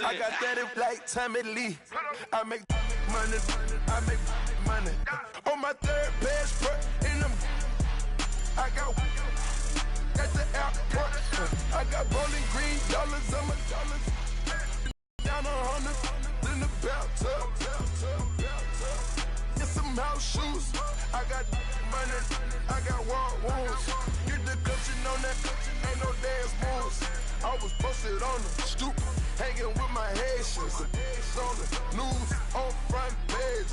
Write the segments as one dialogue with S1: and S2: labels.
S1: I got that like Tommy Lee. I make money. On my third passport in them. I got at the airport. I got bowling green dollars on my dollars. Down 100 in the bathtub. Get some house shoes. I got money. I got war wounds. Get the coaching on that. Ain't no dance moves. I was posted on the stoop, hanging with my Haitians. On the news, on front pages.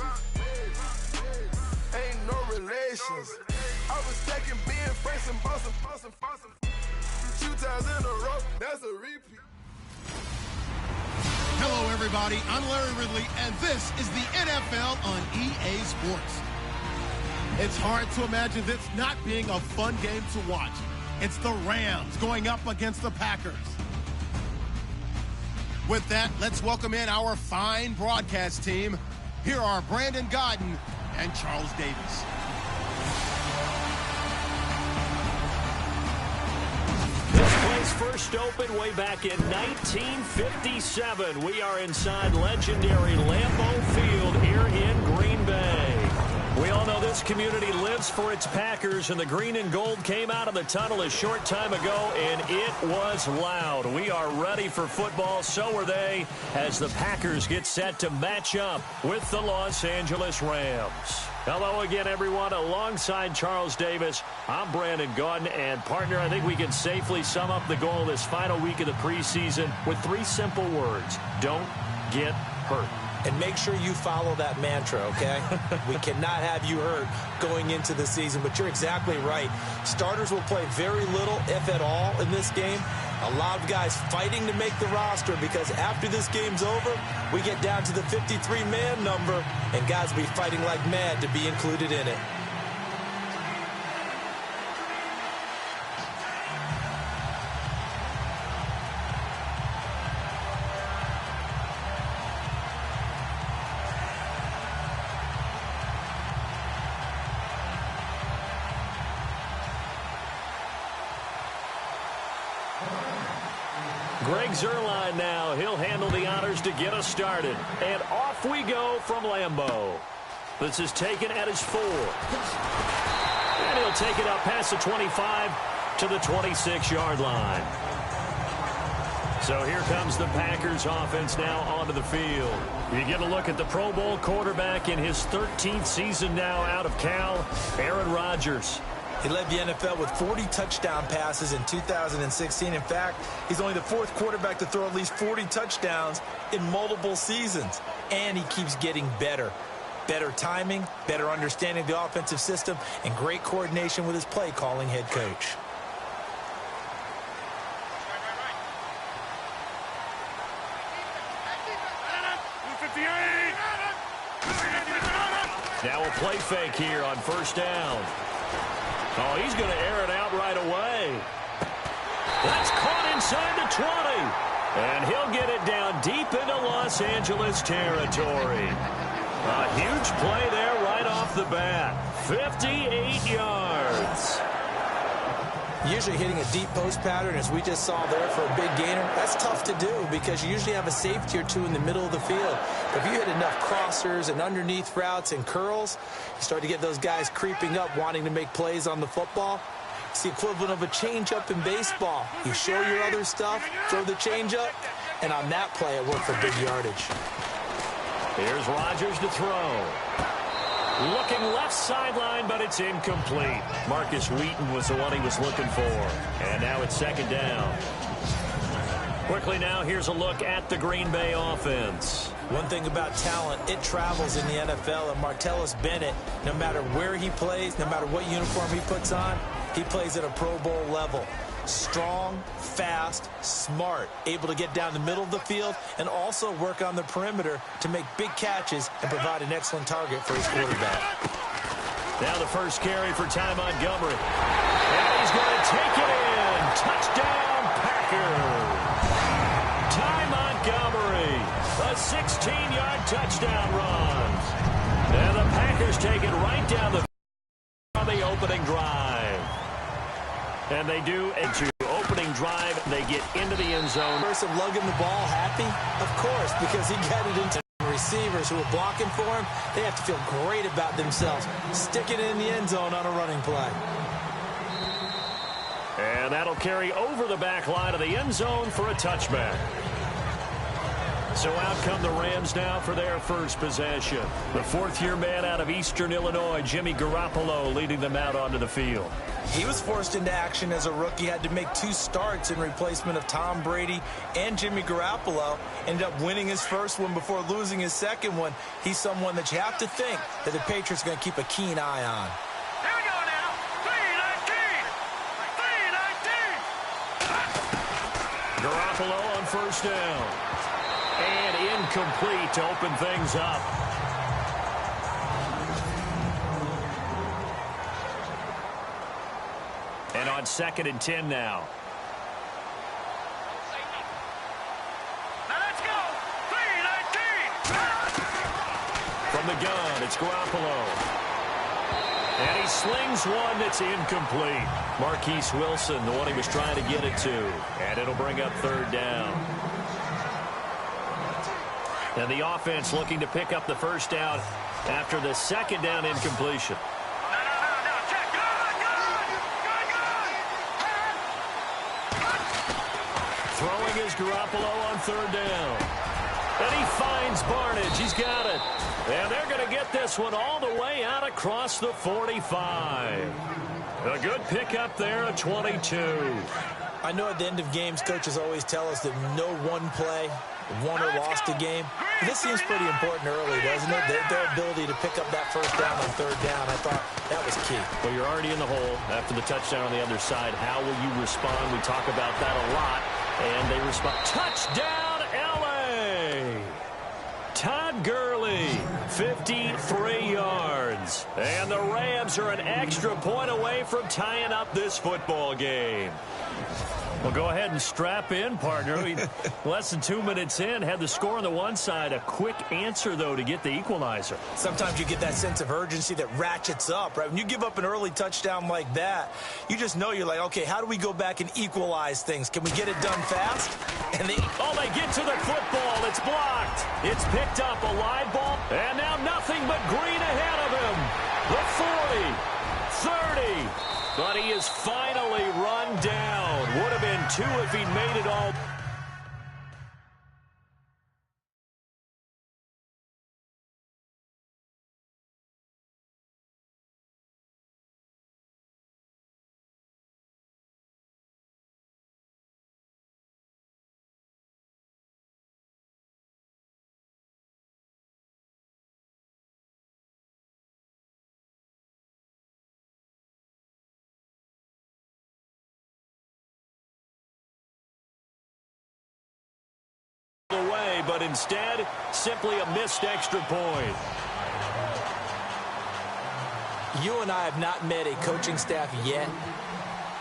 S1: Ain't no relations. I was stacking being friends and bossing. 2 times in a row, that's a repeat.
S2: Hello, everybody. I'm Larry Ridley, and this is the NFL on EA Sports. It's hard to imagine this not being a fun game to watch. It's the Rams going up against the Packers. With that, let's welcome in our fine broadcast team. Here are Brandon Godden and Charles Davis.
S3: This place first opened way back in 1957. We are inside legendary Lambeau Field here in Green Bay. We all know this community lives for its Packers, and the green and gold came out of the tunnel a short time ago, and it was loud. We are ready for football. So are they, as the Packers get set to match up with the Los Angeles Rams. Hello again, everyone. Alongside Charles Davis, I'm Brandon Godden, and partner, I think we can safely sum up the goal this final week of the preseason with 3 simple words: don't get hurt.
S4: And make sure you follow that mantra, okay? We cannot have you hurt going into the season, but you're exactly right. Starters will play very little, if at all, in this game. A lot of guys fighting to make the roster because after this game's over, we get down to the 53-man number, and guys will be fighting like mad to be included in it.
S3: Greg Zuerlein now. He'll handle the honors to get us started. And off we go from Lambeau. This is taken at his 4. And he'll take it out past the 25 to the 26-yard line. So here comes the Packers offense now onto the field. You get a look at the Pro Bowl quarterback in his 13th season now out of Cal, Aaron Rodgers.
S4: He led the NFL with 40 touchdown passes in 2016. In fact, he's only the 4th quarterback to throw at least 40 touchdowns in multiple seasons. And he keeps getting better. Better timing, better understanding of the offensive system, and great coordination with his play-calling head coach.
S3: Now a play fake here on first down. Oh, he's going to air it out right away. That's caught inside the 20. And he'll get it down deep into Los Angeles territory. A huge play there right off the bat. 58 yards.
S4: Usually hitting a deep post pattern, as we just saw there for a big gainer, that's tough to do because you usually have a safety or 2 in the middle of the field. But if you hit enough crossers and underneath routes and curls, you start to get those guys creeping up wanting to make plays on the football. It's the equivalent of a changeup in baseball. You show your other stuff, throw the changeup, and on that play it worked for big yardage.
S3: Here's Rodgers to throw. Looking left sideline, but it's incomplete. Marcus Wheaton was the one he was looking for. And now it's 2nd down. Quickly now, here's a look at the Green Bay offense.
S4: One thing about talent, it travels in the NFL, and Martellus Bennett, no matter where he plays, no matter what uniform he puts on, he plays at a Pro Bowl level. Strong, fast, smart, able to get down the middle of the field and also work on the perimeter to make big catches and provide an excellent target for his quarterback.
S3: Now the first carry for Ty Montgomery. And he's going to take it in. Touchdown, Packers. Ty Montgomery, a 16-yard touchdown run. And the Packers take it right down the opening drive. And they do a opening opening drive. They get into the end zone.
S4: Person lugging the ball happy? Of course, because he got it into receivers who are blocking for him. They have to feel great about themselves. Sticking it in the end zone on a running play.
S3: And that'll carry over the back line of the end zone for a touchback. So out come the Rams now for their first possession. The fourth-year man out of Eastern Illinois, Jimmy Garoppolo, leading them out onto the field.
S4: He was forced into action as a rookie, had to make 2 starts in replacement of Tom Brady and Jimmy Garoppolo. Ended up winning his first one before losing his second one. He's someone that you have to think that the Patriots are going to keep a keen eye on.
S5: Here we go now. 3-19.
S3: Garoppolo on first down. And incomplete to open things up. And on 2nd and 10 now.
S5: Now let's go. 3-19.
S3: From the gun, it's Garoppolo. And he slings one that's incomplete. Marquise Wilson, the one he was trying to get it to. And it'll bring up 3rd down. And the offense looking to pick up the first down after the 2nd down incompletion. Throwing is Garoppolo on 3rd down. And he finds Barnidge. He's got it. And they're going to get this one all the way out across the 45. A good pickup there at 22.
S4: I know at the end of games, coaches always tell us that no one play won or lost a game. But this seems pretty important early, doesn't it? Their ability to pick up that first down on 3rd down, I thought that was key.
S3: Well, you're already in the hole after the touchdown on the other side. How will you respond? We talk about that a lot. And they respond. Touchdown, L.A. Todd Gurley, 53 yards. And the Rams are an extra point away from tying up this football game. Well, go ahead and strap in, partner. Less than 2 minutes in, had the score on the one side. A quick answer, though, to get the equalizer.
S4: Sometimes you get that sense of urgency that ratchets up, right? When you give up an early touchdown like that, you just know you're like, okay, how do we go back and equalize things? Can we get it done fast? And they
S3: get to the football. It's blocked. It's picked up, a live ball. And now nothing but green ahead of him. The 40, 30. But he is finally run down. Would have been 2 if he'd made it all. Away, but instead, simply a missed extra point.
S4: You and I have not met a coaching staff yet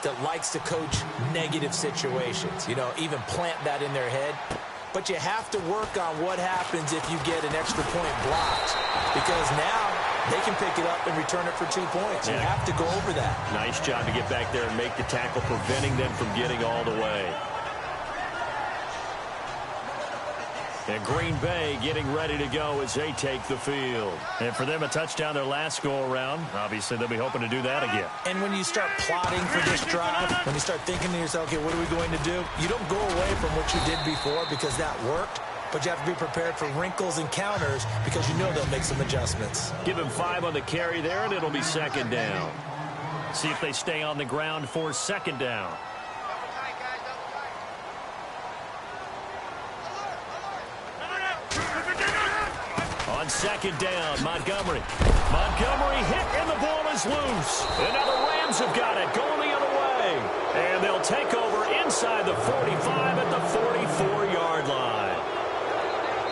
S4: that likes to coach negative situations. You know, even plant that in their head. But you have to work on what happens if you get an extra point blocked. Because now they can pick it up and return it for 2 points. You have to go over that.
S3: Nice job to get back there and make the tackle, preventing them from getting all the way. And Green Bay getting ready to go as they take the field. And for them, a touchdown their last go-around. Obviously, they'll be hoping to do that again.
S4: And when you start plotting for this drive, when you start thinking to yourself, okay, what are we going to do? You don't go away from what you did before because that worked. But you have to be prepared for wrinkles and counters because you know they'll make some adjustments.
S3: Give him 5 on the carry there, and it'll be 2nd down. See if they stay on the ground for 2nd down. On 2nd down, Montgomery. Montgomery hit, and the ball is loose. And now the Rams have got it, going the other way. And they'll take over inside the 45 at the 44-yard line.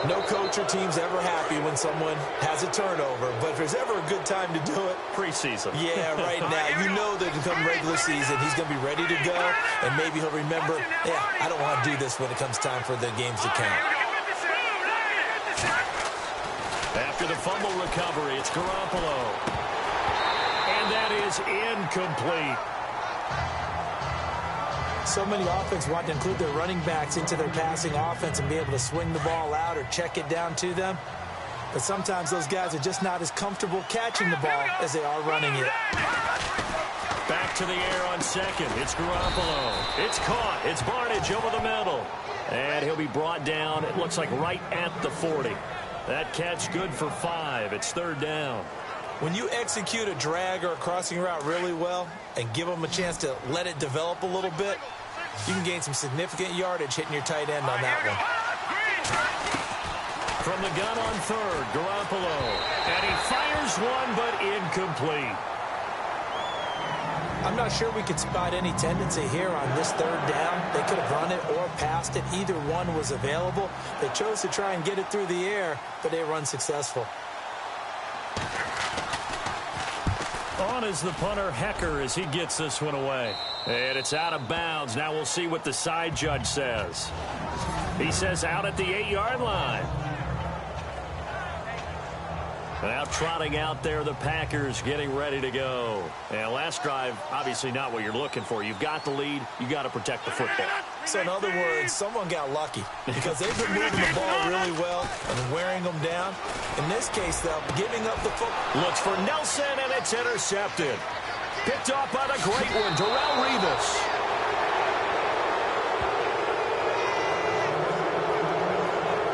S4: No coach or team's ever happy when someone has a turnover, but if there's ever a good time to do it,
S3: preseason.
S4: Yeah, right now. You know that come regular season, he's going to be ready to go, and maybe he'll remember, yeah, I don't want to do this when it comes time for the games to count.
S3: After the fumble recovery, it's Garoppolo. And that is incomplete.
S4: So many offenses want to include their running backs into their passing offense and be able to swing the ball out or check it down to them. But sometimes those guys are just not as comfortable catching the ball as they are running it.
S3: Back to the air on second. It's Garoppolo. It's caught. It's Barnidge over the middle. And he'll be brought down, it looks like, right at the 40. That catch good for 5. It's third down.
S4: When you execute a drag or a crossing route really well and give them a chance to let it develop a little bit, you can gain some significant yardage hitting your tight end on that one.
S3: From the gun on third, Garoppolo. And he fires one, but incomplete.
S4: I'm not sure we could spot any tendency here on this third down. They could have run it or passed it. Either one was available. They chose to try and get it through the air, but they were unsuccessful.
S3: On is the punter, Hecker, as he gets this one away. And it's out of bounds. Now we'll see what the side judge says. He says out at the 8-yard line. Now trotting out there, the Packers getting ready to go. And last drive, obviously not what you're looking for. You've got the lead. You've got to protect the football.
S4: So in other words, someone got lucky because they've been moving the ball really well and wearing them down. In this case, though, giving up the football.
S3: Looks for Nelson, and it's intercepted. Picked off by the great one, Darrelle Revis.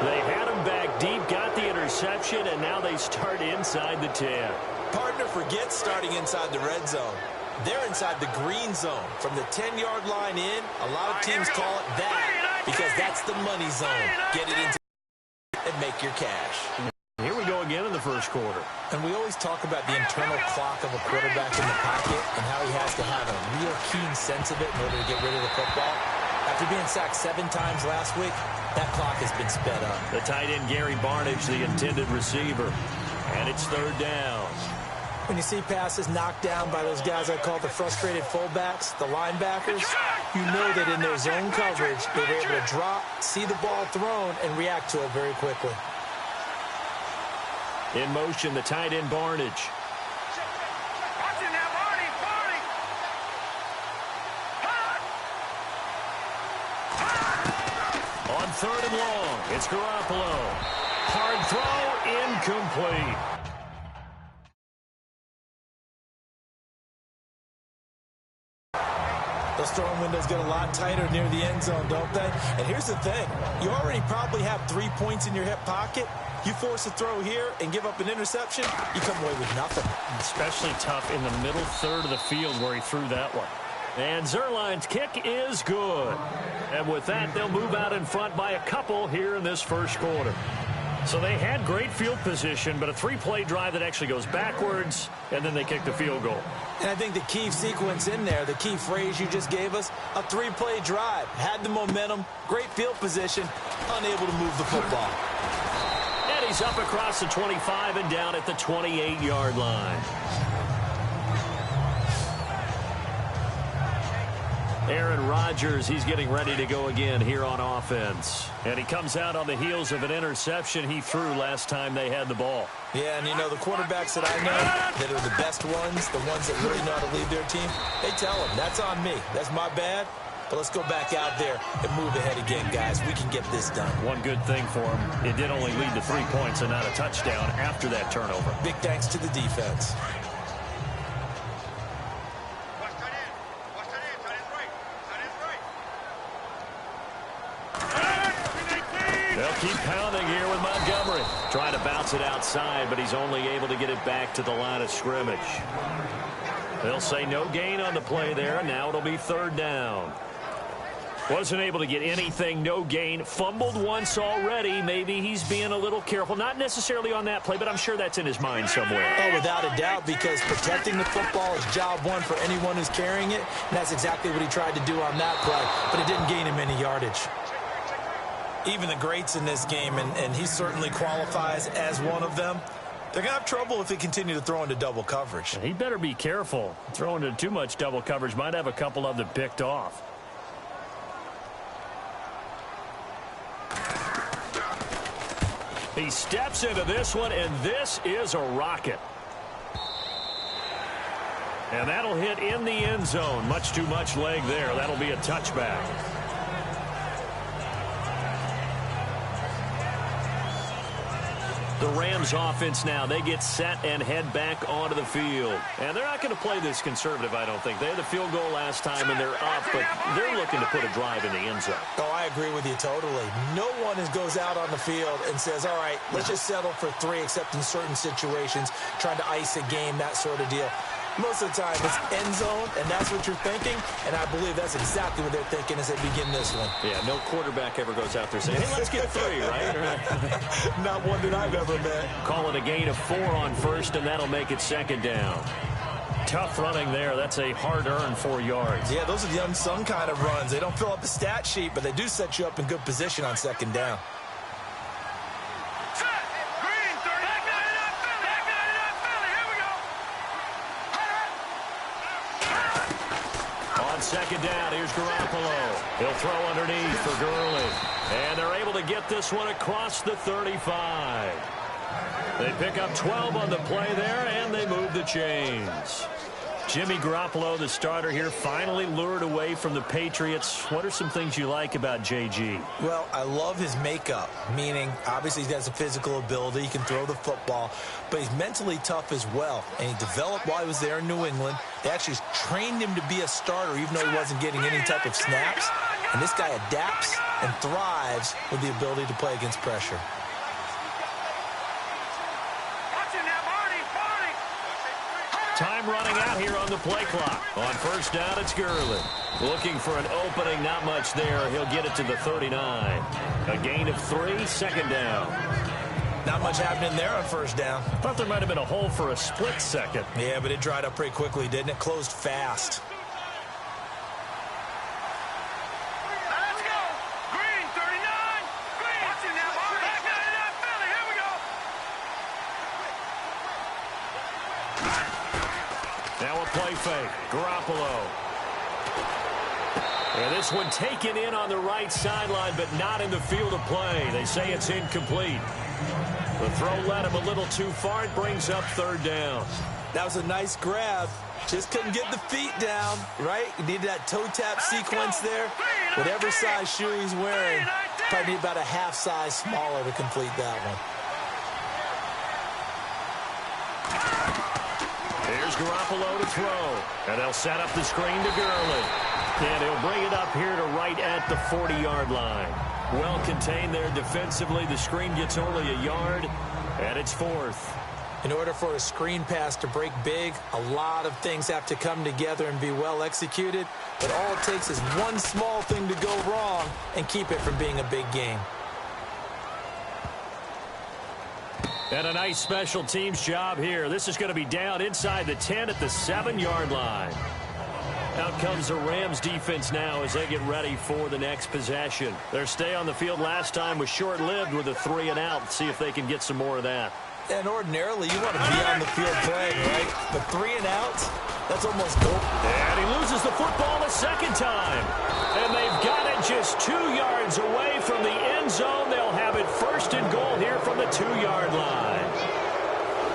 S3: They had him back deep, got the interception, and now they start inside the 10.
S4: Partner forgets starting inside the red zone. They're inside the green zone. From the 10-yard line in, a lot of teams call it that because that's the money zone. Get it into and make your cash.
S3: Here we go again in the first quarter.
S4: And we always talk about the internal clock of a quarterback in the pocket and how he has to have a real keen sense of it in order to get rid of the football. After being sacked 7 times last week, that clock has been sped up.
S3: The tight end, Gary Barnidge, the intended receiver. And it's third down.
S4: When you see passes knocked down by those guys I call the frustrated fullbacks, the linebackers, you know that in their zone coverage, they were able to drop, see the ball thrown, and react to it very quickly.
S3: In motion, the tight end, Barnidge. On third and long, it's Garoppolo. Hard throw, incomplete.
S4: Those throwing windows get a lot tighter near the end zone, don't they? And here's the thing. You already probably have 3 points in your hip pocket. You force a throw here and give up an interception, you come away with nothing.
S3: Especially tough in the middle third of the field where he threw that one. And Zerline's kick is good. And with that, they'll move out in front by a couple here in this first quarter. So they had great field position, but a 3-play drive that actually goes backwards, and then they kick the field goal.
S4: And I think the key sequence in there, the key phrase you just gave us, a 3-play drive. Had the momentum, great field position, unable to move the football.
S3: And he's up across the 25 and down at the 28-yard line. Aaron Rodgers, he's getting ready to go again here on offense. And he comes out on the heels of an interception he threw last time they had the ball.
S4: Yeah, and you know, the quarterbacks that I know that are the best ones, the ones that really know how to lead their team, they tell them, that's on me. That's my bad. But let's go back out there and move ahead again, guys. We can get this done.
S3: One good thing for him, it did only lead to 3 points and not a touchdown after that turnover.
S4: Big thanks to the defense.
S3: They'll keep pounding here with Montgomery. Trying to bounce it outside, but he's only able to get it back to the line of scrimmage. They'll say no gain on the play there, and now it'll be third down. Wasn't able to get anything, no gain. Fumbled once already. Maybe he's being a little careful. Not necessarily on that play, but I'm sure that's in his mind somewhere.
S4: Oh, without a doubt, because protecting the football is job one for anyone who's carrying it. And that's exactly what he tried to do on that play, but it didn't gain him any yardage. Even the greats in this game, and he certainly qualifies as one of them, they're going to have trouble if they continue to throw into double coverage.
S3: He better be careful. Throwing into too much double coverage might have a couple of them picked off. He steps into this one, and this is a rocket. And that'll hit in the end zone. Much too much leg there. That'll be a touchback. The Rams offense now, they get set and head back onto the field. And they're not going to play this conservative, I don't think. They had the field goal last time, and they're up, but they're looking to put a drive in the end zone.
S4: Oh, I agree with you totally. No one goes out on the field and says, all right, let's just settle for 3, except in certain situations, trying to ice a game, that sort of deal. Most of the time, it's end zone, and that's what you're thinking, and I believe that's exactly what they're thinking as they begin this one.
S3: Yeah, no quarterback ever goes out there saying, hey, let's get 3, right?
S4: Not one that I've ever met.
S3: Call it a gain of 4 on first, and that'll make it second down. Tough running there. That's a hard-earned 4 yards.
S4: Yeah, those are the unsung kind of runs. They don't fill up the stat sheet, but they do set you up in good position on second down.
S3: Second down, here's Garoppolo. He'll throw underneath for Gurley. And they're able to get this one across the 35. They pick up 12 on the play there, and they move the chains. Jimmy Garoppolo, the starter here, finally lured away from the Patriots. What are some things you like about JG?
S4: Well, I love his makeup, meaning obviously he has a physical ability. He can throw the football, but he's mentally tough as well. And he developed while he was there in New England. They actually trained him to be a starter, even though he wasn't getting any type of snaps. And this guy adapts and thrives with the ability to play against pressure.
S3: Time running out here on the play clock. On first down, it's Gurley. Looking for an opening, not much there. He'll get it to the 39. A gain of 3, second down.
S4: Not much happening there on first down.
S3: Thought there might have been a hole for a split second.
S4: Yeah, but it dried up pretty quickly, didn't it? Closed fast.
S5: Let's go. Green, 39. Green. Watching now, Marty. Back 99, Philly. Here we go.
S3: Now a play fake. Garoppolo. And this one taken in on the right sideline, but not in the field of play. They say it's incomplete. The throw led him a little too far. It brings up third down.
S4: That was a nice grab. Just couldn't get the feet down, right? You needed that toe tap sequence there. Whatever size shoe he's wearing, probably need about a half size smaller to complete that one.
S3: Here's Garoppolo to throw. And they'll set up the screen to Gurley. And he'll bring it up here to right at the 40-yard line. Well contained there defensively. The screen gets only a yard, and it's fourth.
S4: In order for a screen pass to break big, a lot of things have to come together and be well executed. But all it takes is one small thing to go wrong and keep it from being a big game.
S3: And a nice special teams job here. This is going to be down inside the 10 at the 7-yard line. Out comes the Rams defense now as they get ready for the next possession. Their stay on the field last time was short-lived with a 3-and-out. See if they can get some more of that.
S4: And ordinarily, you want to be on the field playing, right? But 3-and-outs, that's almost goal.
S3: And he loses the football a second time. And they've got it just 2 yards away from the end zone. They'll have it first and goal here from the 2-yard line.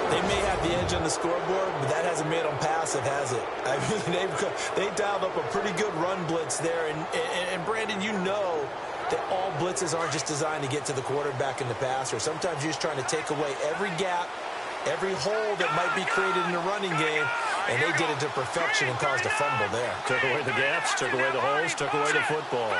S4: They may have the edge on the scoreboard, but that hasn't made them passive, has it? I mean, they dialed up a pretty good run blitz there. And Brandon, you know that all blitzes aren't just designed to get to the quarterback and the passer. Sometimes you're just trying to take away every gap, every hole that might be created in the running game, and they did it to perfection and caused a fumble there.
S3: Took away the gaps, took away the holes, took away the football.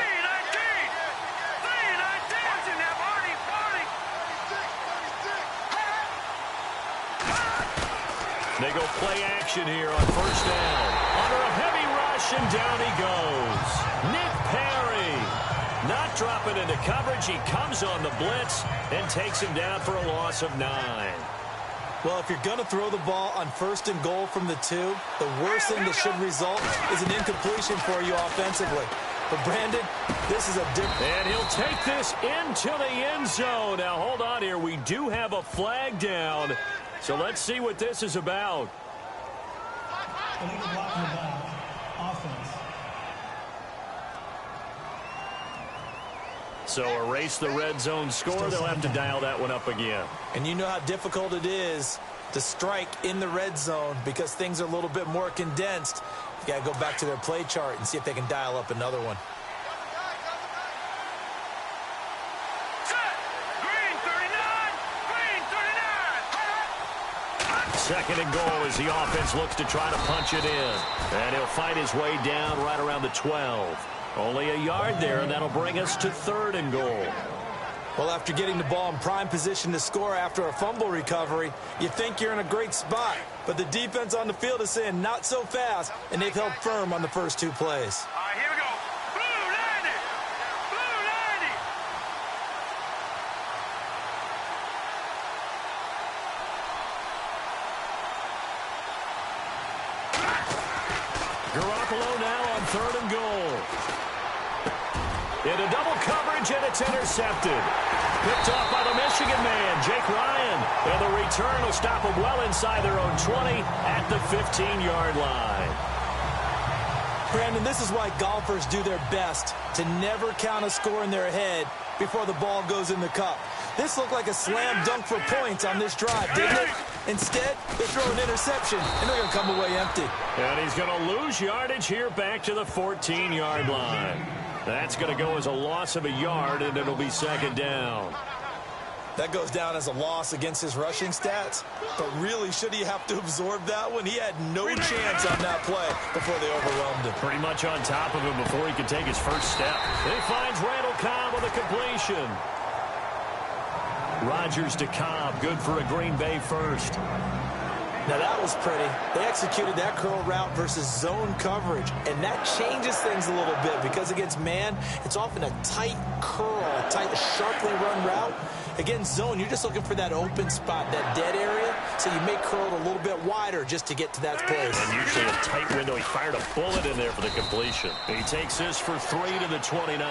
S3: They go play action here on first down. Under a heavy rush, and down he goes. Nick Perry not dropping into coverage. He comes on the blitz and takes him down for a loss of 9.
S4: Well, if you're going to throw the ball on first and goal from the 2, the worst thing that should result is an incompletion for you offensively. But, Brandon, this is a different...
S3: And he'll take this into the end zone. Now, hold on here. We do have a flag down. So let's see what this is about.
S6: Offense.
S3: So erase the red zone score. They'll have to dial that one up again.
S4: And you know how difficult it is to strike in the red zone because things are a little bit more condensed. You got to go back to their play chart and see if they can dial up another one.
S3: Second and goal as the offense looks to try to punch it in. And he'll fight his way down right around the 12. Only a yard there, and that'll bring us to third and goal.
S4: Well, after getting the ball in prime position to score after a fumble recovery, you think you're in a great spot. But the defense on the field is saying not so fast, and they've held firm on the first two plays.
S5: All right, here we go. Blue 90. Blue 90.
S3: Garoppolo now on third and goal. Into double coverage, and it's intercepted. Picked off by the Michigan man, Jake Ryan. And the return will stop them well inside their own 20 at the 15-yard line.
S4: Brandon, this is why golfers do their best to never count a score in their head before the ball goes in the cup. This looked like a slam dunk for points on this drive, didn't it? Instead, they throw an interception, and they're going to come away empty.
S3: And he's going to lose yardage here back to the 14-yard line. That's going to go as a loss of a yard, and it'll be second down.
S4: That goes down as a loss against his rushing stats. But really, should he have to absorb that one? He had no chance on that play before they overwhelmed him.
S3: Pretty much on top of him before he could take his first step. He finds Randall Cobb with a completion. Rodgers to Cobb, good for a Green Bay first.
S4: Now that was pretty. They executed that curl route versus zone coverage, and that changes things a little bit because against man, it's often a tight curl, a tight, sharply run route. Against zone, you're just looking for that open spot, that dead area, so you may curl it a little bit wider just to get to that place.
S3: And usually a tight window. He fired a bullet in there for the completion. He takes this for 3 to the 29.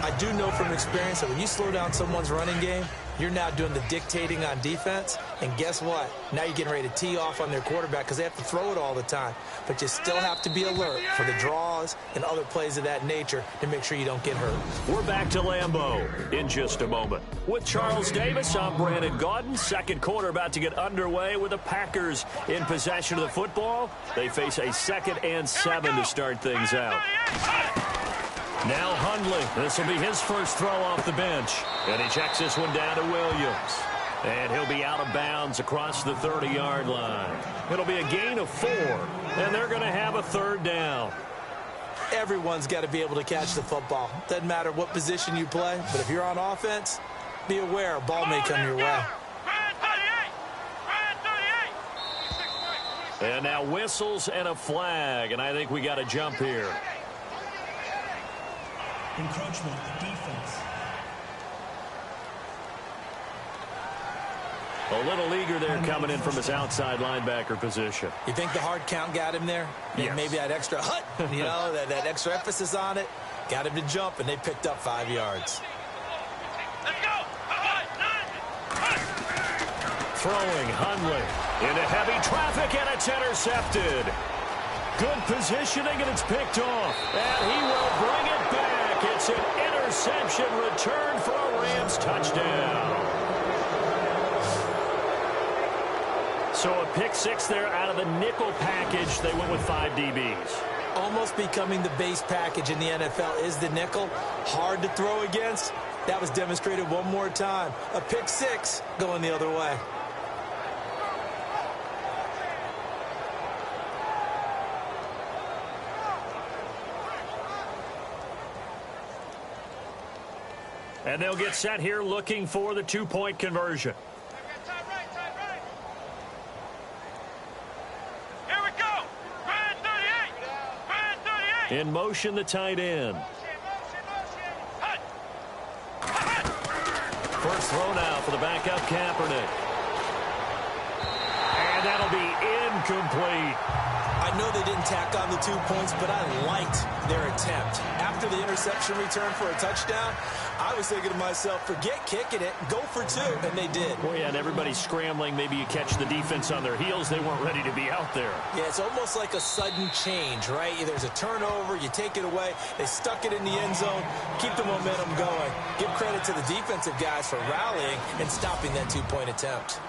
S4: I do know from experience that when you slow down someone's running game, you're now doing the dictating on defense, and guess what? Now you're getting ready to tee off on their quarterback because they have to throw it all the time. But you still have to be alert for the draws and other plays of that nature to make sure you don't get hurt.
S3: We're back to Lambeau in just a moment. With Charles Davis, I'm Brandon Gaudin. Second quarter about to get underway with the Packers in possession of the football. They face a 2nd and 7 to start things out. Now Hundley. This will be his first throw off the bench. And he checks this one down to Williams. And he'll be out of bounds across the 30-yard line. It'll be a gain of 4. And they're going to have a third down.
S4: Everyone's got to be able to catch the football. Doesn't matter what position you play, but if you're on offense, be aware a ball may come your way.
S3: And now whistles and a flag. And I think we got a jump here.
S6: Encroachment, defense.
S3: A little eager there coming in from his outside linebacker position.
S4: You think the hard count got him there?
S3: Yes.
S4: Maybe that extra that extra emphasis on it got him to jump, and they picked up 5 yards.
S5: Let's go.
S3: Throwing Hundley into heavy traffic, and it's intercepted. Good positioning, and it's picked off. And he will bring it back. It's an interception return for a Rams touchdown. So a pick 6 there out of the nickel package. They went with 5 DBs.
S4: Almost becoming the base package in the NFL is the nickel. Hard to throw against. That was demonstrated one more time. A pick 6 going the other way.
S3: And they'll get set here looking for the 2-point conversion.
S5: Here we go. Brand 38. Brand 38.
S3: In motion, the tight end. First throw now for the backup Kaepernick. And And that'll be incomplete.
S4: I know they didn't tack on the 2 points, but I liked their attempt. After the interception return for a touchdown, I was thinking to myself, forget kicking it, go for 2, and they did.
S3: Well, yeah, and everybody's scrambling. Maybe you catch the defense on their heels. They weren't ready to be out there.
S4: Yeah, it's almost like a sudden change, right? There's a turnover, you take it away, they stuck it in the end zone, keep the momentum going. Give credit to the defensive guys for rallying and stopping that 2-point attempt.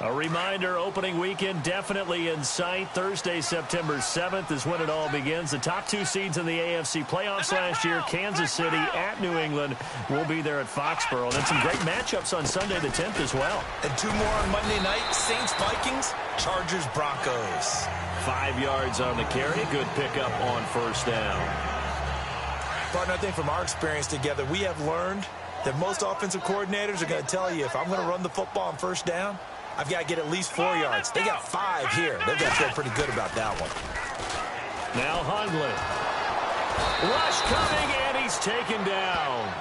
S3: A reminder, opening weekend definitely in sight. Thursday, September 7th is when it all begins. The top 2 seeds in the AFC playoffs last year, Kansas City at New England, will be there at Foxborough. And then some great matchups on Sunday the 10th as well.
S4: And 2 more on Monday night, Saints-Vikings, Chargers-Broncos.
S3: 5 yards on the carry. Good pickup on first down.
S4: Partner, I think from our experience together, we have learned that most offensive coordinators are going to tell you, if I'm going to run the football on first down, I've got to get at least 4 yards. They got 5 here. They've got to feel pretty good about that one.
S3: Now Hundley. Rush coming, and he's taken down.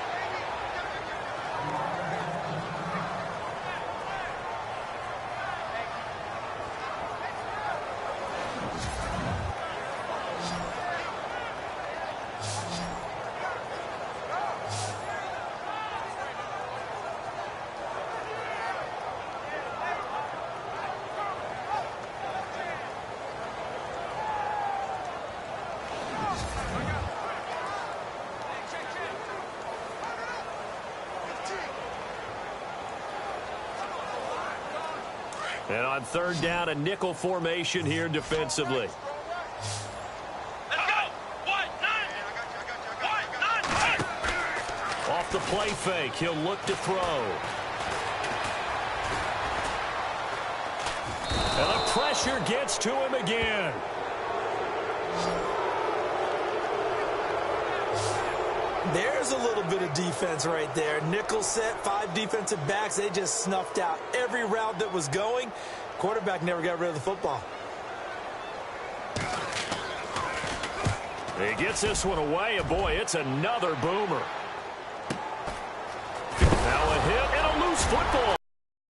S3: And on third down, a nickel formation here defensively.
S5: Let's go. 1, 9.
S3: Off the play fake, he'll look to throw. And the pressure gets to him again.
S4: There's a little bit of defense right there. Nickel set, 5 defensive backs. They just snuffed out every route that was going. Quarterback never got rid of the football.
S3: He gets this one away, and boy, it's another boomer. Now a hit and a loose football.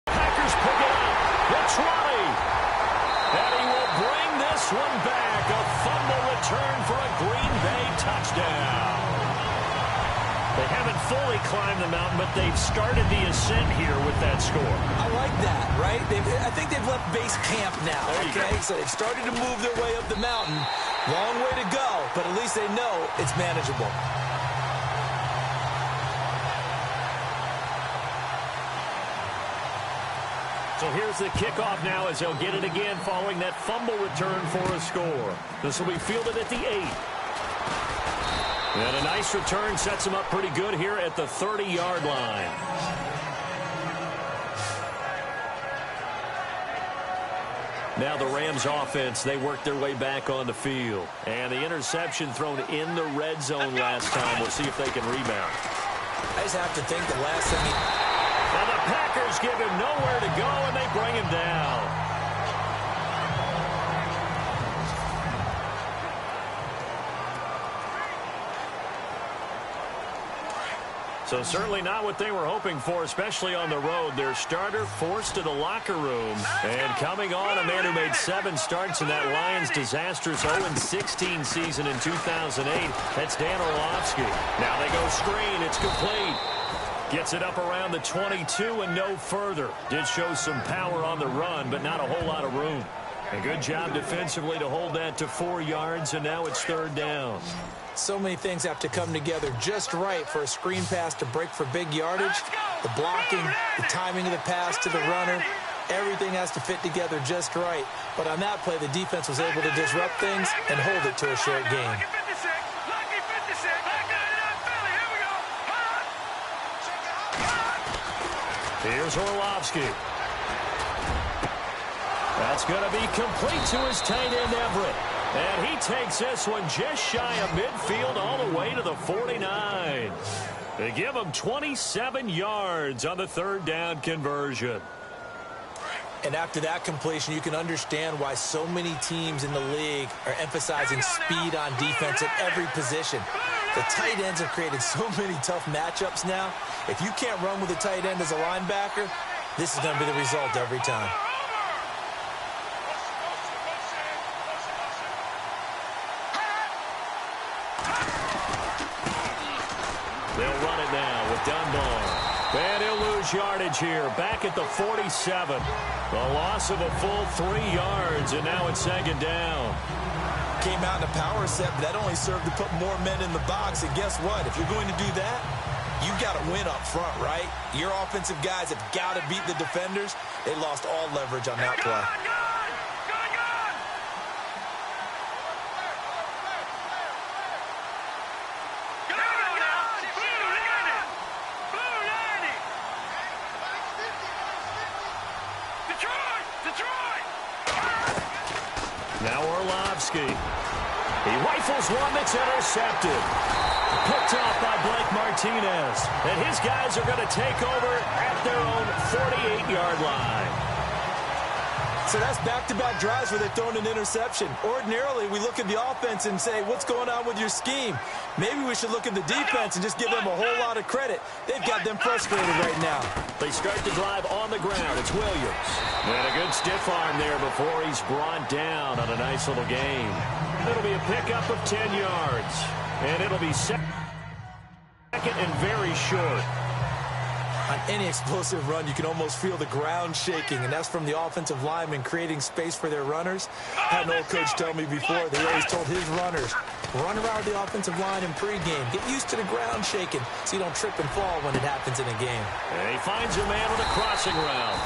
S3: Packers pick it up. It's Ronnie. And he will bring this one back. A fumble return for a Green Bay touchdown. They haven't fully climbed the mountain, but they've started the ascent here with that score.
S4: I like that, right? I think they've left base camp now, okay? So they've started to move their way up the mountain. Long way to go, but at least they know it's manageable.
S3: So here's the kickoff now as they'll get it again following that fumble return for a score. This will be fielded at the 8. And a nice return sets him up pretty good here at the 30-yard line. Now the Rams offense, they work their way back on the field. And the interception thrown in the red zone last time. We'll see if they can rebound.
S4: I just have to think the last thing
S3: And the Packers give him nowhere to go, and they bring him down. So certainly not what they were hoping for, especially on the road. Their starter forced to the locker room. And coming on, a man who made 7 starts in that Lions' disastrous 0-16 season in 2008. That's Dan Orlovsky. Now they go screen. It's complete. Gets it up around the 22 and no further. Did show some power on the run, but not a whole lot of room. A good job defensively to hold that to 4 yards, and now it's third down.
S4: So many things have to come together just right for a screen pass to break for big yardage. The blocking, the timing of the pass to the runner, everything has to fit together just right. But on that play, the defense was able to disrupt things and hold it to a short game.
S3: Here's Orlovsky. That's going to be complete to his tight end, Everett. And he takes this one just shy of midfield all the way to the 49. They give him 27 yards on the third down conversion.
S4: And after that completion, you can understand why so many teams in the league are emphasizing speed on defense at every position. The tight ends have created so many tough matchups now. If you can't run with a tight end as a linebacker, this is going to be the result every time.
S3: They'll run it now with Dunbar. And he'll lose yardage here, back at the 47. The loss of a full 3 yards, and now it's second down.
S4: Came out in a power set, but that only served to put more men in the box. And guess what? If you're going to do that, you've got to win up front, right? Your offensive guys have got to beat the defenders. They lost all leverage on that play.
S3: Now Orlovsky. He rifles one that's intercepted. Picked off by Blake Martinez. And his guys are going to take over at their own 48-yard line.
S4: So that's back-to-back drives where they've thrown an interception. Ordinarily, we look at the offense and say, what's going on with your scheme? Maybe we should look at the defense and just give them a whole lot of credit. They've got them frustrated right now.
S3: They start the drive on the ground. It's Williams. And a good stiff arm there before he's brought down on a nice little gain. It'll be a pickup of 10 yards. And it'll be second and very short.
S4: On any explosive run, you can almost feel the ground shaking, and that's from the offensive linemen creating space for their runners. I had an old coach tell me before, they always told his runners, run around the offensive line in pregame. Get used to the ground shaking so you don't trip and fall when it happens in a game.
S3: And he finds a man with a crossing route.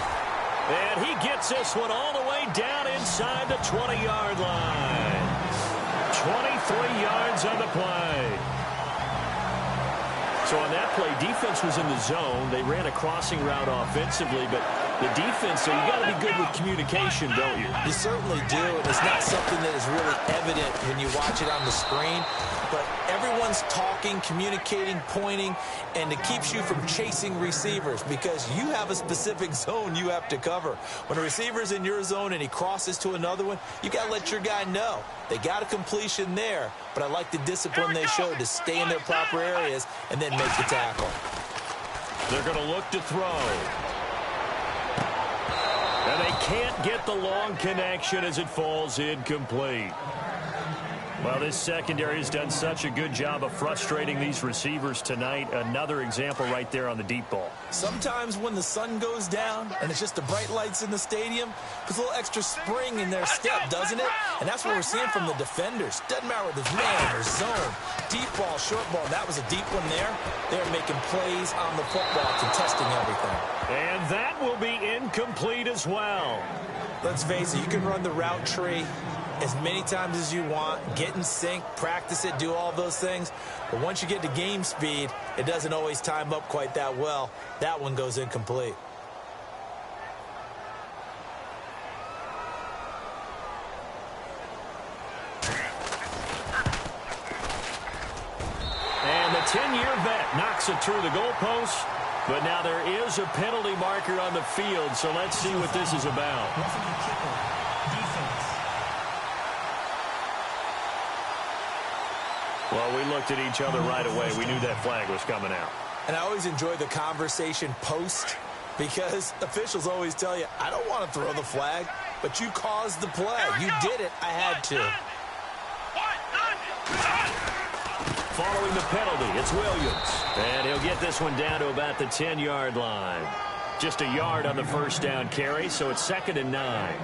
S3: And he gets this one all the way down inside the 20-yard line. 23 yards on the play. So on that play, defense was in the zone. They ran a crossing route offensively, but the defense, so you got to be good with communication, don't you?
S4: You certainly do, and it's not something that is really evident when you watch it on the screen, but everyone's talking, communicating, pointing, and it keeps you from chasing receivers because you have a specific zone you have to cover. When a receiver's in your zone and he crosses to another one, you got to let your guy know. They got a completion there, but I like the discipline they showed to stay in their proper areas and then make the tackle.
S3: They're going to look to throw. And they can't get the long connection as it falls incomplete. Well, this secondary has done such a good job of frustrating these receivers tonight. Another example right there on the deep ball.
S4: Sometimes when the sun goes down and it's just the bright lights in the stadium, puts a little extra spring in their step, doesn't it? And that's what we're seeing from the defenders. Doesn't matter whether it's man or zone. Deep ball, short ball. That was a deep one there. They're making plays on the football, contesting everything.
S3: And that will be incomplete as well.
S4: Let's face it, you can run the route tree as many times as you want, get in sync, practice it, do all those things. But once you get to game speed, it doesn't always time up quite that well. That one goes incomplete.
S3: And the 10-year vet knocks it through the goalpost. But now there is a penalty marker on the field, so let's see what this is about. Well, we looked at each other right away. We knew that flag was coming out.
S4: And I always enjoy the conversation post because officials always tell you, I don't want to throw the flag, but you caused the play. You did it. I had to.
S3: Following the penalty, it's Williams. And he'll get this one down to about the 10-yard line. Just a yard on the first down carry, so it's 2nd and 9.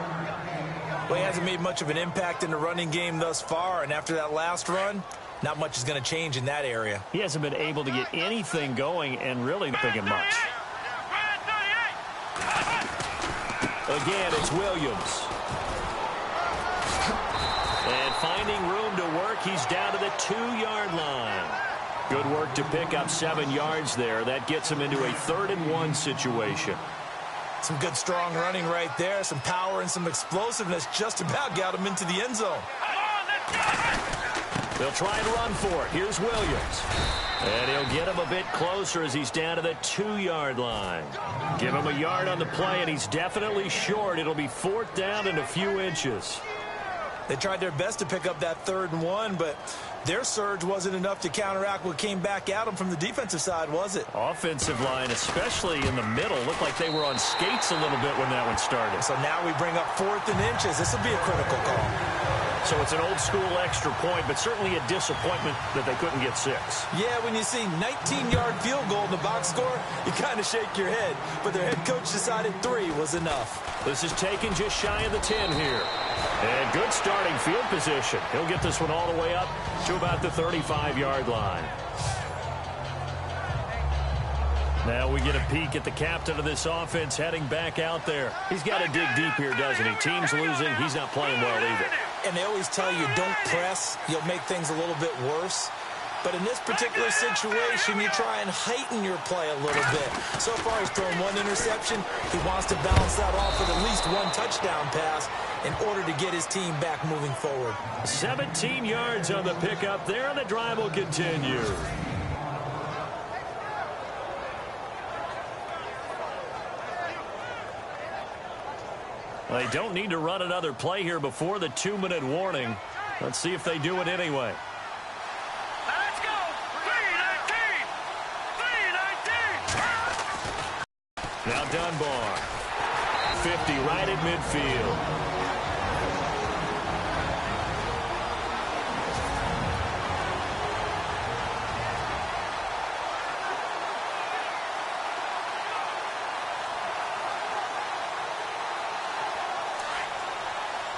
S4: Well, he hasn't made much of an impact in the running game thus far, and after that last run, not much is going to change in that area.
S3: He hasn't been able to get anything going and really thinking much. Again, it's Williams. And finding room to work, he's down to the 2-yard line. Good work to pick up 7 yards there. That gets him into a 3rd and 1 situation.
S4: Some good, strong running right there. Some power and some explosiveness just about got him into the end zone.
S3: They'll try and run for it. Here's Williams. And he'll get him a bit closer as he's down to the 2-yard line. Give him a yard on the play, and he's definitely short. It'll be 4th down and a few inches.
S4: They tried their best to pick up that 3rd and 1, but their surge wasn't enough to counteract what came back at them from the defensive side, was it?
S3: Offensive line, especially in the middle, looked like they were on skates a little bit when that one started.
S4: So now we bring up 4th and inches. This will be a critical call.
S3: So it's an old-school extra point, but certainly a disappointment that they couldn't get 6.
S4: Yeah, when you see 19-yard field goal in the box score, you kind of shake your head. But their head coach decided 3 was enough.
S3: This is taken just shy of the 10 here. And good starting field position. He'll get this one all the way up to about the 35-yard line. Now we get a peek at the captain of this offense heading back out there. He's got to dig deep here, doesn't he? Team's losing. He's not playing well either.
S4: And they always tell you, don't press. You'll make things a little bit worse. But in this particular situation, you try and heighten your play a little bit. So far, he's thrown 1 interception. He wants to balance that off with at least 1 touchdown pass in order to get his team back moving forward.
S3: 17 yards on the pickup there, and the drive will continue. They don't need to run another play here before the 2-minute warning. Let's see if they do it anyway.
S5: Let's go. 3-19.
S3: Now Dunbar. 50 right at midfield.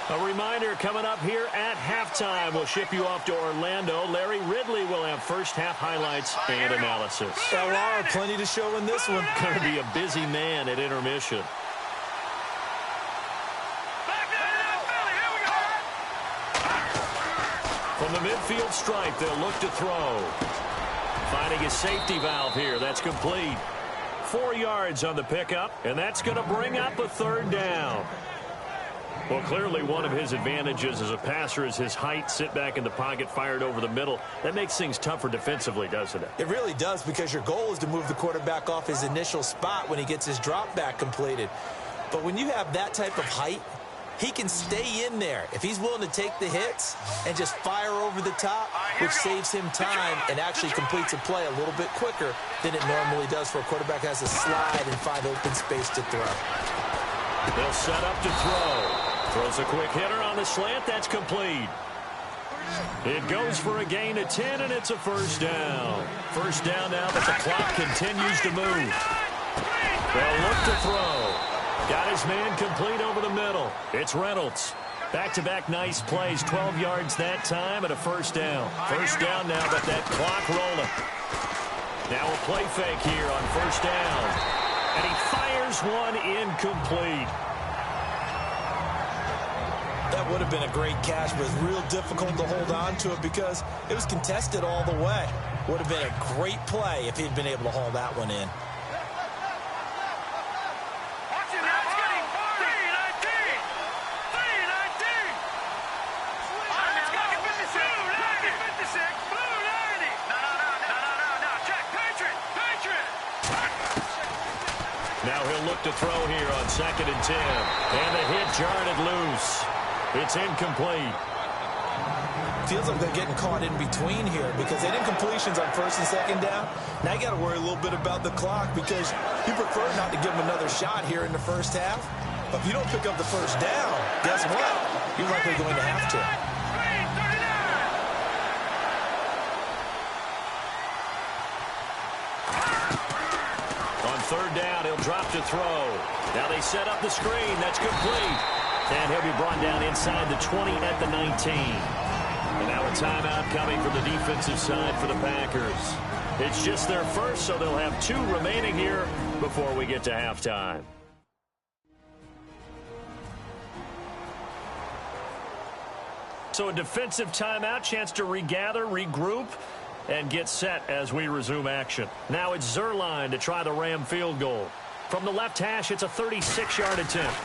S3: A reminder coming up here at halftime. We'll ship you off to Orlando. Larry Ridley will have first-half highlights and analysis.
S4: LR, plenty to show in this one.
S3: Going to be a busy man at intermission. From the midfield stripe, they'll look to throw. Finding a safety valve here. That's complete. 4 yards on the pickup, and that's going to bring up a 3rd down. Well, clearly one of his advantages as a passer is his height. Sit back in the pocket, fired over the middle. That makes things tougher defensively, doesn't it?
S4: It really does, because your goal is to move the quarterback off his initial spot when he gets his drop back completed. But when you have that type of height, he can stay in there if he's willing to take the hits and just fire over the top, which saves him time and actually completes a play a little bit quicker than it normally does for a quarterback who has to slide and find open space to throw.
S3: They'll set up to throw. Throws a quick hitter on the slant. That's complete. It goes for a gain of 10, and it's a 1st down. 1st down now, but the clock continues to move. They'll look to throw. Got his man complete over the middle. It's Reynolds. Back-to-back nice plays. 12 yards that time and a 1st down. 1st down now, but that clock rolling. Now a play fake here on 1st down. And he fires one incomplete.
S4: That would have been a great catch, but it's real difficult to hold on to it because it was contested all the way. Would have been a great play if he'd been able to haul that one in.
S3: Now he'll look to throw here on 2nd and 10. And the hit jarred it loose. It's incomplete.
S4: Feels like they're getting caught in between here because they did completions on 1st and 2nd down. Now you got to worry a little bit about the clock because you prefer not to give them another shot here in the 1st half. But if you don't pick up the 1st down, guess what? You're likely going to have to.
S3: On 3rd down, he'll drop to throw. Now they set up the screen. That's complete. And he'll be brought down inside the 20 at the 19. And now a timeout coming from the defensive side for the Packers. It's just their first, so they'll have 2 remaining here before we get to halftime. So a defensive timeout, chance to regather, regroup, and get set as we resume action. Now it's Zuerlein to try the Ram field goal. From the left hash, it's a 36-yard attempt.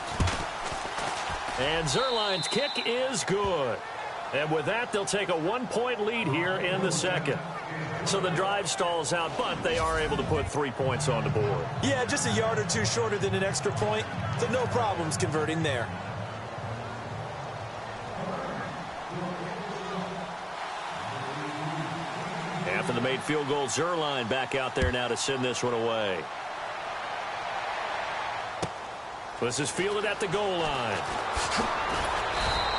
S3: And Zuerlein's kick is good. And with that, they'll take a 1-point lead here in the 2nd. So the drive stalls out, but they are able to put 3 points on the board.
S4: Yeah, just a yard or 2 shorter than an extra point, so no problems converting there.
S3: After the made field goal, Zerline back out there now to send this one away. This is fielded at the goal line.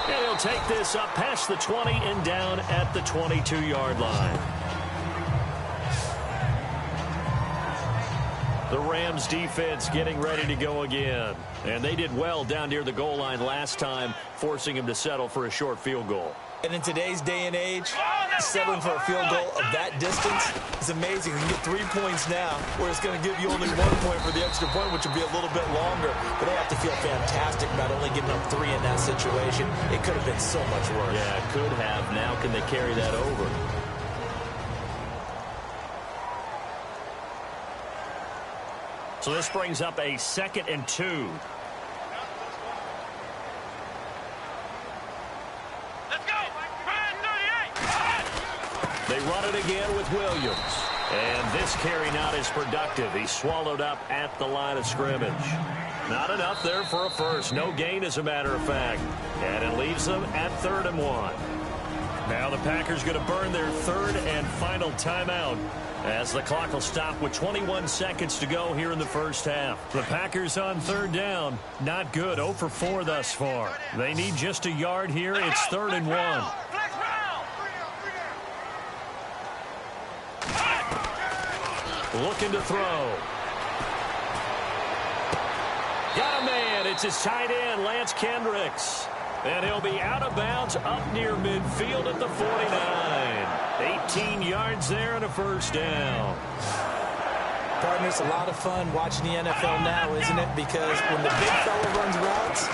S3: And he'll take this up past the 20 and down at the 22-yard line. The Rams defense getting ready to go again. And they did well down near the goal line last time, forcing him to settle for a short field goal.
S4: And in today's day and age, settling for a field goal of that distance is amazing. You can get 3 points now, where it's going to give you only 1 point for the extra point, which will be a little bit longer. But they have to feel fantastic about only giving up 3 in that situation. It could have been so much worse.
S3: Yeah, it could have. Now can they carry that over? So this brings up a 2nd and 2. They run it again with Williams. And this carry not as productive. He's swallowed up at the line of scrimmage. Not enough there for a first. No gain, as a matter of fact. And it leaves them at 3rd and 1. Now the Packers going to burn their 3rd and final timeout, as the clock will stop with 21 seconds to go here in the first half. The Packers on 3rd down. Not good. 0 for 4 thus far. They need just a yard here. It's 3rd and 1. Looking to throw. Got a man. It's his tight end, Lance Kendricks. And he'll be out of bounds up near midfield at the 49. 18 yards there and a first down.
S4: Partner, it's a lot of fun watching the NFL now, isn't it? Because when the big fella runs routes,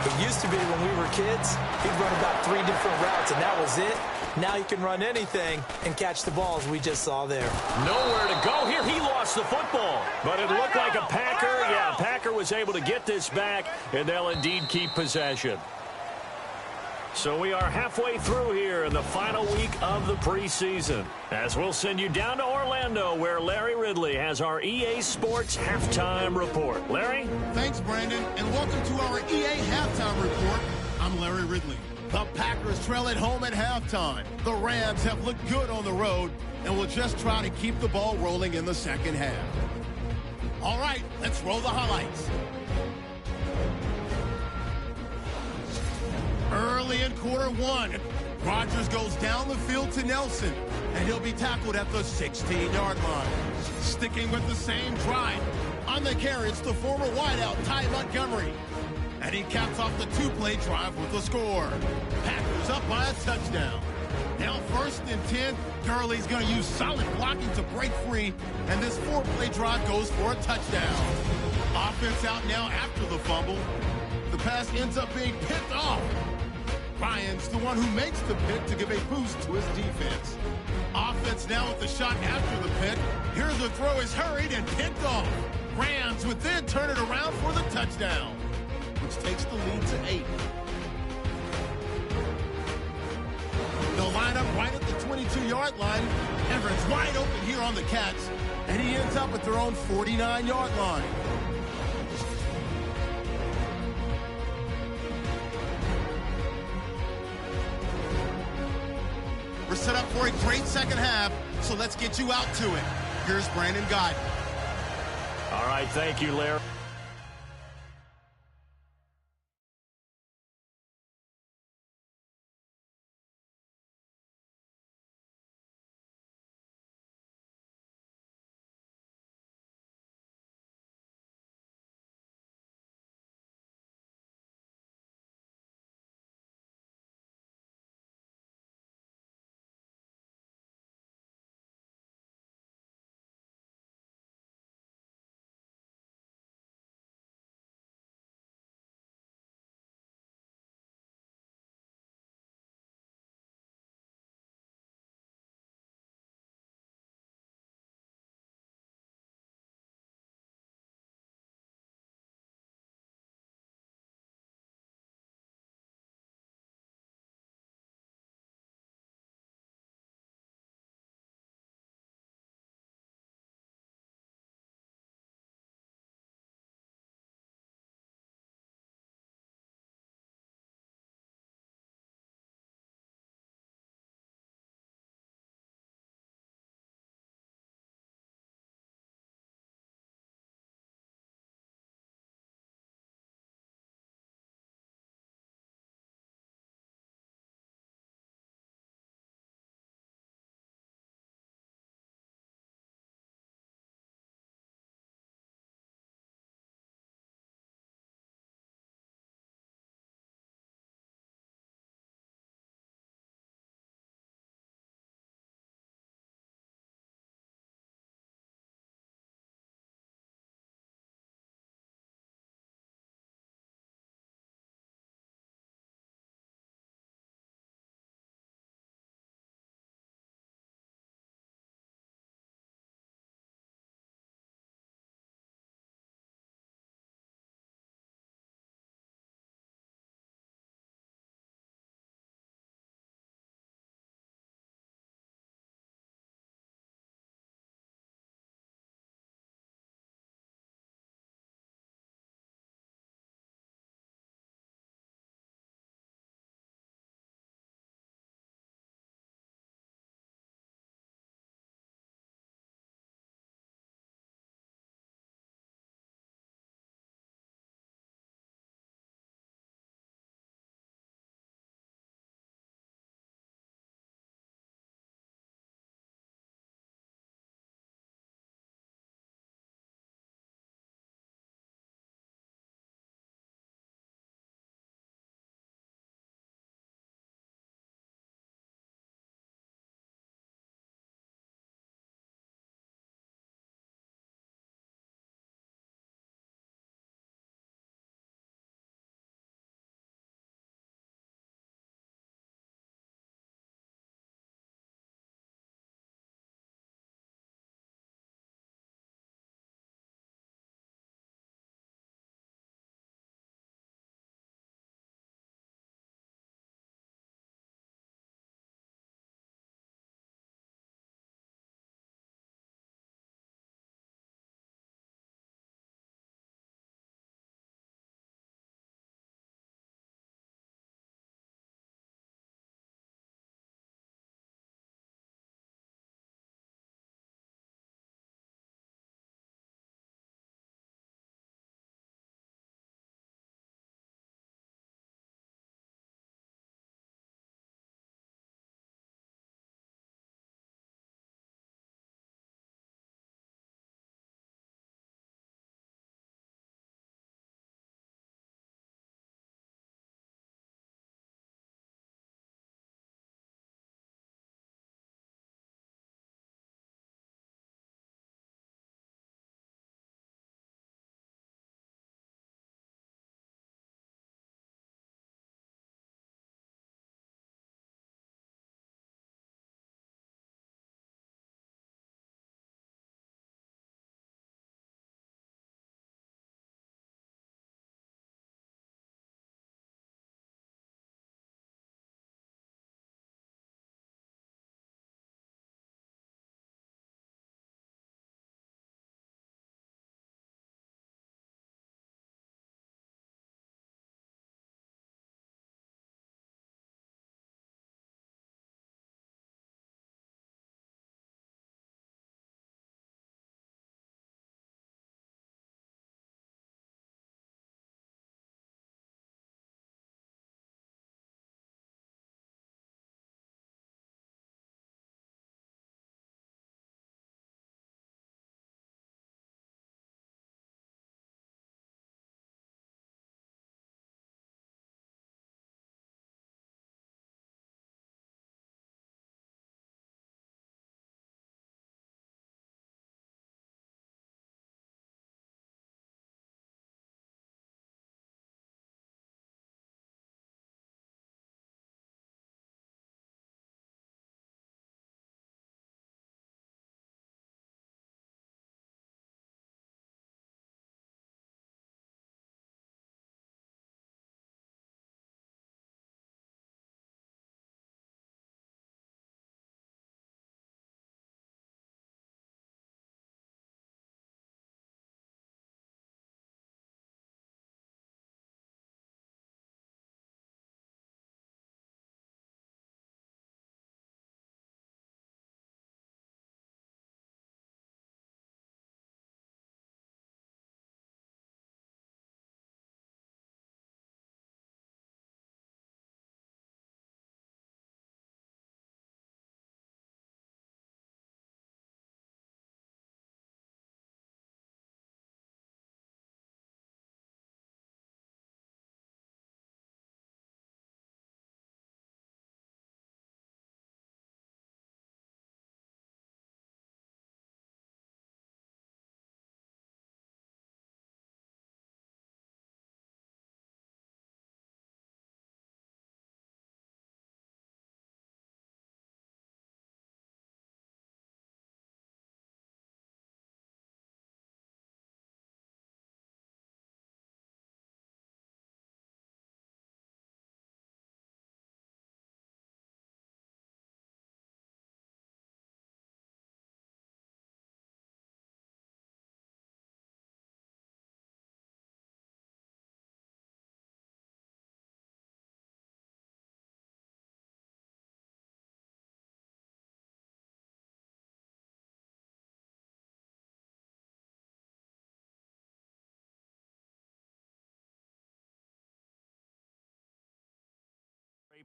S4: it used to be when we were kids, he'd run about 3 different routes, and that was it. Now you can run anything and catch the balls we just saw there.
S3: Nowhere to go here. He lost the football. But it looked like a Packer. Yeah, Packer was able to get this back, and they'll indeed keep possession. So we are halfway through here in the final week of the preseason, as we'll send you down to Orlando, where Larry Ridley has our EA Sports Halftime Report. Larry?
S2: Thanks, Brandon, and welcome to our EA Halftime Report. I'm Larry Ridley. The Packers trail at home at halftime. The Rams have looked good on the road and will just try to keep the ball rolling in the second half. All right, let's roll the highlights. Early in quarter 1, Rodgers goes down the field to Nelson, and he'll be tackled at the 16-yard line. Sticking with the same drive, on the carry, it's the former wideout, Ty Montgomery. And he caps off the 2-play drive with a score. Packers up by a touchdown. Now 1st and 10, Gurley's going to use solid blocking to break free, and this 4-play drive goes for a touchdown. Offense out now after the fumble. The pass ends up being picked off. Ryan's the one who makes the pick to give a boost to his defense. Offense now with the shot after the pick. Here the throw is hurried and picked off. Rams would then turn it around for the touchdown, which takes the lead to 8. They'll line up right at the 22-yard line. Everett's wide open here on the catch, and he ends up at their own 49-yard line. We're set up for a great second half, so let's get you out to it. Here's Brandon Guy.
S3: All right, thank you, Larry.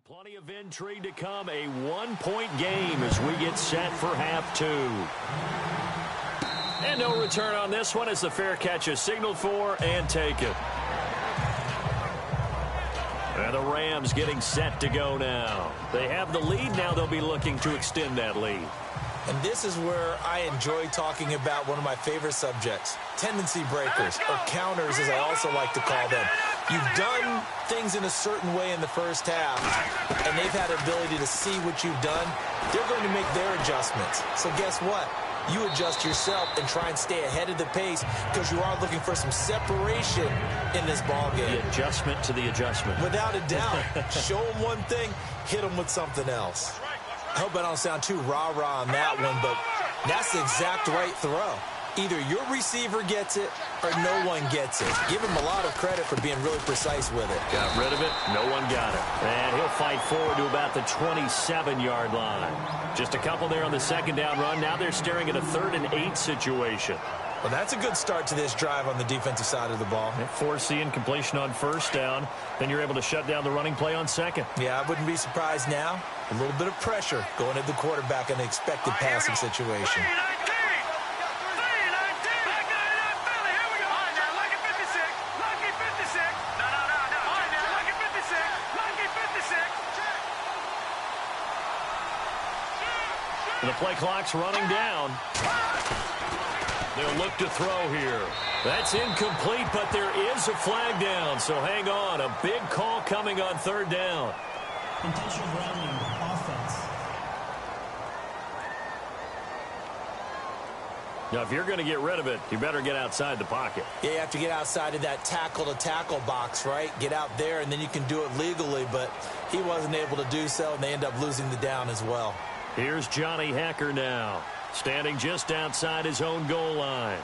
S3: Plenty of intrigue to come. A one-point game as we get set for half two. And no return on this one as the fair catch is signaled for and taken. And the Rams getting set to go now. They have the lead. Now they'll be looking to extend that lead.
S4: And this is where I enjoy talking about one of my favorite subjects, tendency breakers, or counters as I also like to call them. You've done things in a certain way in the first half, and they've had the ability to see what you've done. They're going to make their adjustments. So guess what? You adjust yourself and try and stay ahead of the pace because you are looking for some separation in this ball game.
S3: The adjustment to the adjustment.
S4: Without a doubt. Show them one thing, hit them with something else. I hope I don't sound too rah-rah on that one, but that's the exact right throw. Either your receiver gets it or no one gets it. Give him a lot of credit for being really precise with it.
S3: Got rid of it. No one got it. And he'll fight forward to about the 27-yard line. Just a couple there on the second down run. Now they're staring at a 3rd and 8 situation.
S4: Well, that's a good start to this drive on the defensive side of the ball.
S3: Force the incompletion on first down. Then you're able to shut down the running play on second.
S4: Yeah, I wouldn't be surprised now. A little bit of pressure going at the quarterback in an expected passing situation.
S3: The play clock's running down. They'll look to throw here. That's incomplete, but there is a flag down, so hang on. A big call coming on 3rd down.
S6: Intentional grounding, offense.
S3: Now, if you're going to get rid of it, you better get outside the pocket.
S4: Yeah, you have to get outside of that tackle-to-tackle box, right? Get out there, and then you can do it legally, but he wasn't able to do so, and they end up losing the down as well.
S3: Here's Johnny Hacker now, standing just outside his own goal line.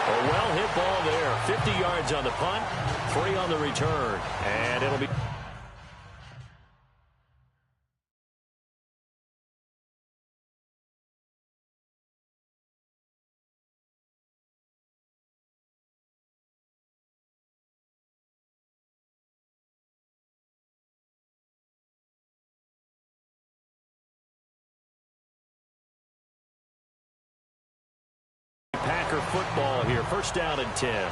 S3: A well-hit ball there. 50 yards on the punt, 3 on the return, and it'll be... Packer football here. 1st down and 10.
S5: Here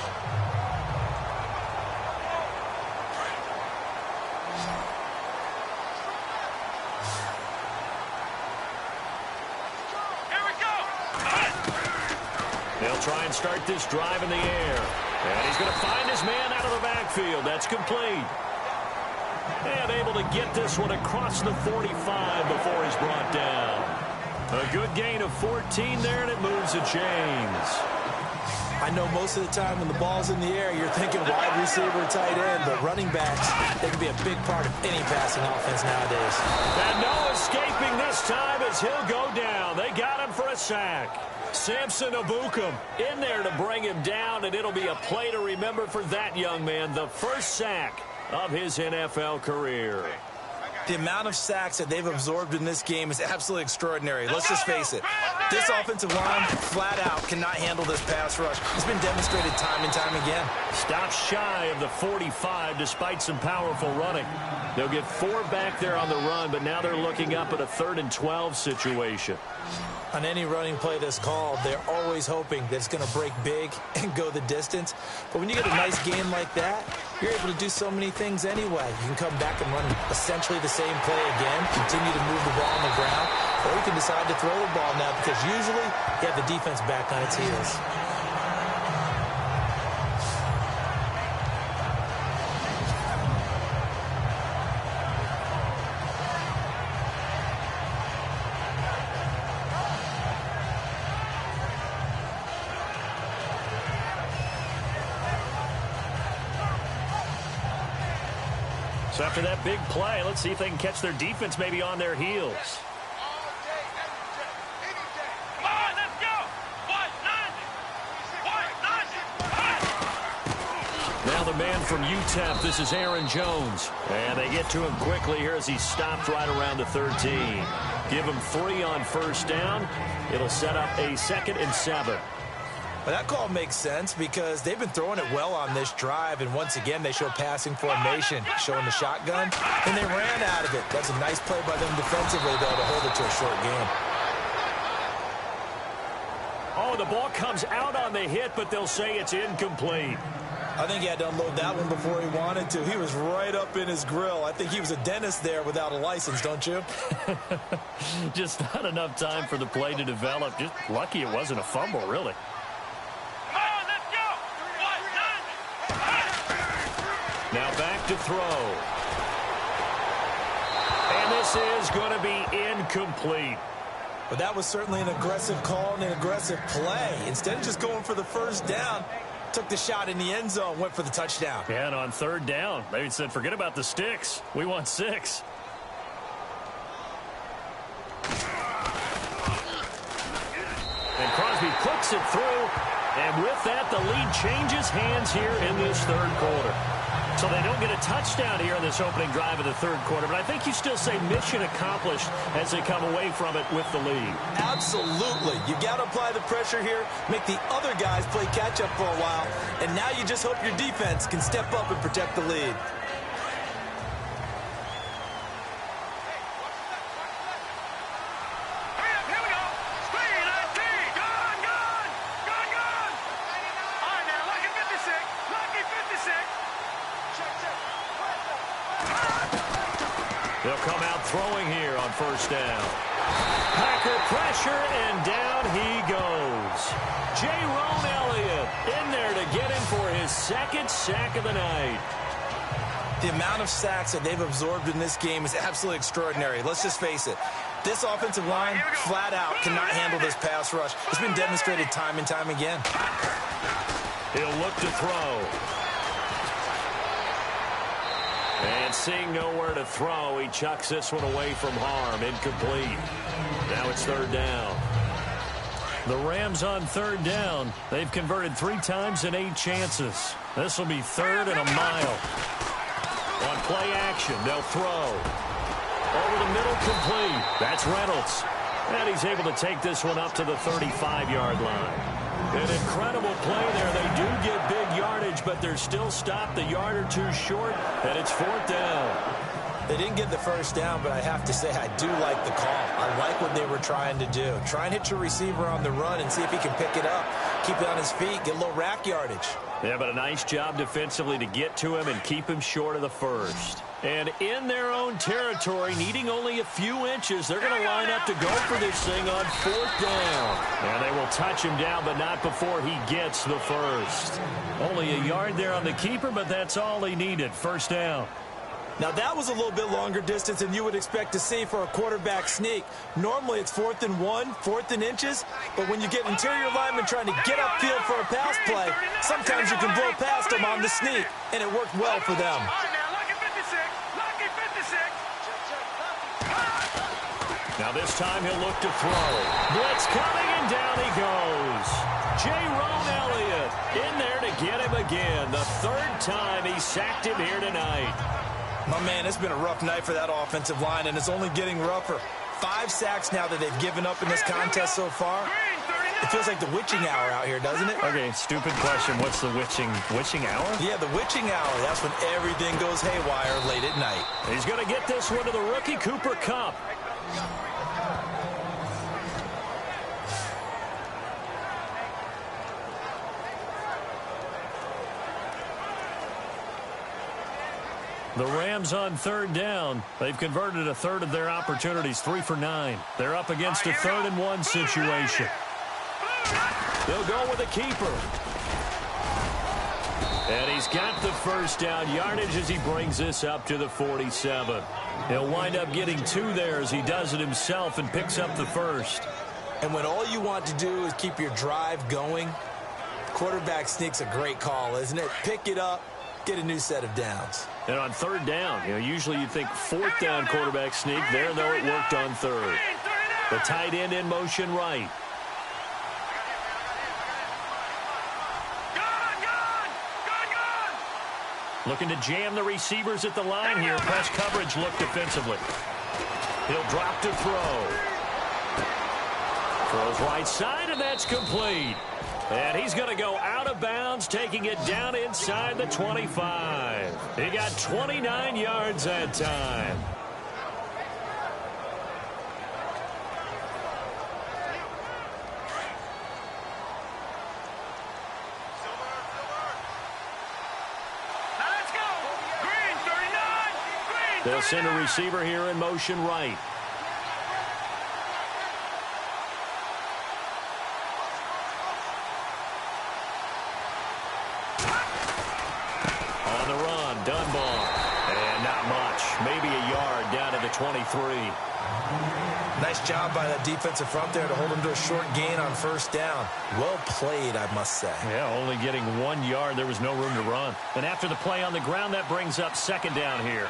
S5: we go.
S3: They'll try and start this drive in the air. And he's going to find his man out of the backfield. That's complete. And able to get this one across the 45 before he's brought down. A good gain of 14 there, and it moves the chains.
S4: I know most of the time when the ball's in the air, you're thinking wide receiver, tight end, but running backs, they can be a big part of any passing offense nowadays.
S3: And no escaping this time as he'll go down. They got him for a sack. Samson Abukum in there to bring him down, and it'll be a play to remember for that young man. The first sack of his NFL career.
S4: The amount of sacks that they've absorbed in this game is absolutely extraordinary. Let's just face it. This offensive line, flat out, cannot handle this pass rush. It's been demonstrated time and time again.
S3: Stops shy of the 45 despite some powerful running. They'll get 4 back there on the run, but now they're looking up at a 3rd and 12 situation.
S4: On any running play that's called, they're always hoping that it's going to break big and go the distance. But when you get a nice game like that, you're able to do so many things anyway. You can come back and run essentially the same play again, continue to move the ball on the ground, or you can decide to throw the ball now because usually you have the defense back on its heels.
S3: So after that big play, let's see if they can catch their defense maybe on their heels.
S5: Come on, let's go. 190. 190.
S3: Now the man from UTEP, this is Aaron Jones. And they get to him quickly here as he stopped right around the 13. Give him 3 on first down. It'll set up a 2nd and 7.
S4: Well, that call makes sense because they've been throwing it well on this drive, and once again they show passing formation, showing the shotgun, and they ran out of it. That's a nice play by them defensively, though, to hold it to a short game.
S3: Oh, the ball comes out on the hit, but they'll say it's incomplete.
S4: I think he had to unload that one before he wanted to. He was right up in his grill. I think he was a dentist there without a license, don't you?
S3: Just not enough time for the play to develop. Just lucky it wasn't a fumble, really. Now back to throw. And this is going to be incomplete.
S4: But that was certainly an aggressive call and an aggressive play. Instead of just going for the first down, took the shot in the end zone, went for the touchdown.
S3: Yeah, and on 3rd down, they said, forget about the sticks. We want 6. And Crosby puts it through. And with that, the lead changes hands here in this 3rd quarter. So they don't get a touchdown here in this opening drive of the 3rd quarter. But I think you still say mission accomplished as they come away from it with the lead.
S4: Absolutely. You got to apply the pressure here, make the other guys play catch-up for a while. And now you just hope your defense can step up and protect the lead.
S3: They'll come out throwing here on first down. Packer pressure, and down he goes. Jerome Elliott in there to get him for his 2nd sack of the night.
S4: The amount of sacks that they've absorbed in this game is absolutely extraordinary. Let's just face it. This offensive line, flat out, cannot handle this pass rush. It's been demonstrated time and time again.
S3: He'll look to throw. And seeing nowhere to throw, he chucks this one away from harm. Incomplete. Now it's 3rd down. The Rams on 3rd down. They've converted 3 times in 8 chances. This will be 3rd and a mile. On play action, they'll throw. Over the middle, complete. That's Reynolds. And he's able to take this one up to the 35-yard line. An incredible play there. They do get big yardage, but they're still stopped a yard or 2 short, and it's 4th down.
S4: They didn't get the first down, but I have to say I do like the call. I like what they were trying to do. Try and hit your receiver on the run and see if he can pick it up. Keep it on his feet, get a little rack yardage.
S3: Yeah, but a nice job defensively to get to him and keep him short of the first. And in their own territory, needing only a few inches, they're going to line up to go for this thing on 4th down. And they will touch him down, but not before he gets the first. Only a yard there on the keeper, but that's all he needed. 1st down.
S4: Now, that was a little bit longer distance than you would expect to see for a quarterback sneak. Normally, it's 4th and 1, 4th and inches, but when you get interior linemen trying to get upfield for a pass play, sometimes you can blow past them on the sneak, and it worked well for them.
S3: Now this time he'll look to throw. Blitz coming, and down he goes. Jerome Elliott in there to get him again. The 3rd time he sacked him here tonight.
S4: My man, it's been a rough night for that offensive line, and it's only getting rougher. 5 sacks now that they've given up in this contest so far. It feels like the witching hour out here, doesn't it?
S3: Okay, stupid question. What's the witching hour?
S4: Yeah, the witching hour. That's when everything goes haywire late at night.
S3: He's going to get this one to the rookie, Cooper Kupp. The Rams on 3rd down. They've converted a 1/3 of their opportunities, 3 for 9. They're up against a 3rd and 1 situation. They'll go with a keeper. And he's got the first down yardage as he brings this up to the 47. He'll wind up getting 2 there as he does it himself and picks up the first.
S4: And when all you want to do is keep your drive going, quarterback sneak's a great call, isn't it? Pick it up, get a new set of downs.
S3: And on 3rd down, usually you think 4th down quarterback sneak. There, though, it worked on 3rd. The tight end in motion right. Looking to jam the receivers at the line here. Press coverage look defensively. He'll drop to throw. Throws right side, and that's complete. And he's going to go out of bounds, taking it down inside the 25. He got 29 yards that time. They'll send a receiver here in motion right. On the run, Dunbar. And not much. Maybe a yard down to the 23.
S4: Nice job by that defensive front there to hold him to a short gain on first down. Well played, I must say.
S3: Yeah, only getting 1 yard. There was no room to run. And after the play on the ground, that brings up second down here.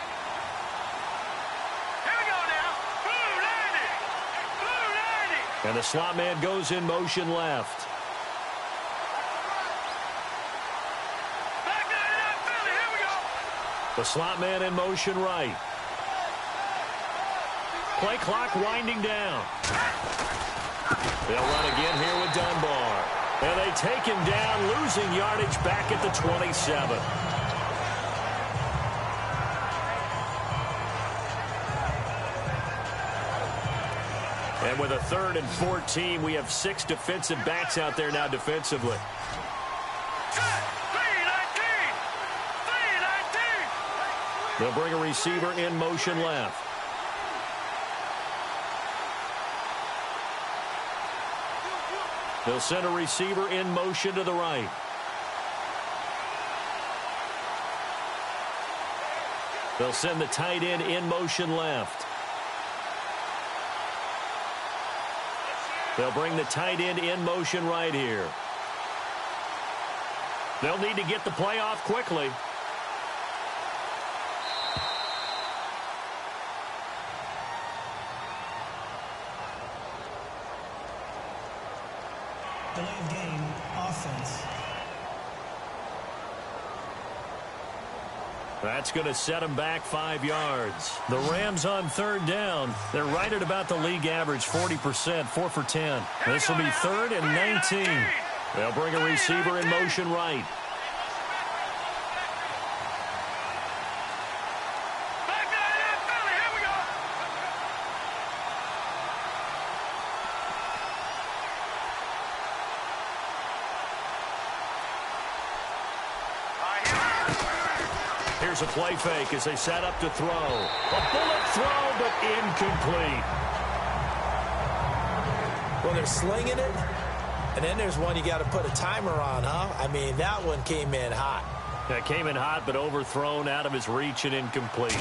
S3: And the slot man goes in motion left. The slot man in motion right. Play clock winding down. They'll run again here with Dunbar. And they take him down, losing yardage back at the 27. And with a 3rd and 14, we have 6 defensive backs out there now defensively. They'll bring a receiver in motion left. They'll send a receiver in motion to the right. They'll send the tight end in motion left. They'll bring the tight end in motion right here. They'll need to get the play off quickly.
S6: Delay of game, offense.
S3: That's going to set them back 5 yards. The Rams on 3rd down. They're right at about the league average, 40%, 4 for 10. This will be 3rd and 19. They'll bring a receiver in motion right. Here's a play fake as they set up to throw. A bullet throw, but incomplete.
S4: Well, they're slinging it, and then there's one you got to put a timer on, huh? I mean, that one came in hot.
S3: That came in hot, but overthrown, out of his reach, and incomplete.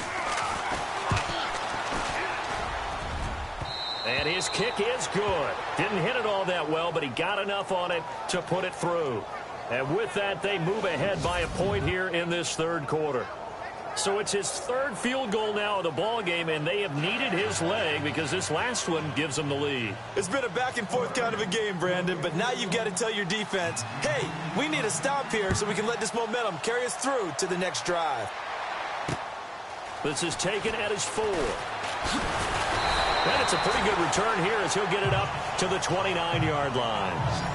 S3: And his kick is good. Didn't hit it all that well, but he got enough on it to put it through. And with that, they move ahead by a point here in this 3rd quarter. So it's his 3rd field goal now of the ball game, and they have needed his leg because this last one gives them the lead.
S4: It's been a back-and-forth kind of a game, Brandon, but now you've got to tell your defense, hey, we need a stop here so we can let this momentum carry us through to the next drive.
S3: This is taken at his 4. And it's a pretty good return here as he'll get it up to the 29-yard line.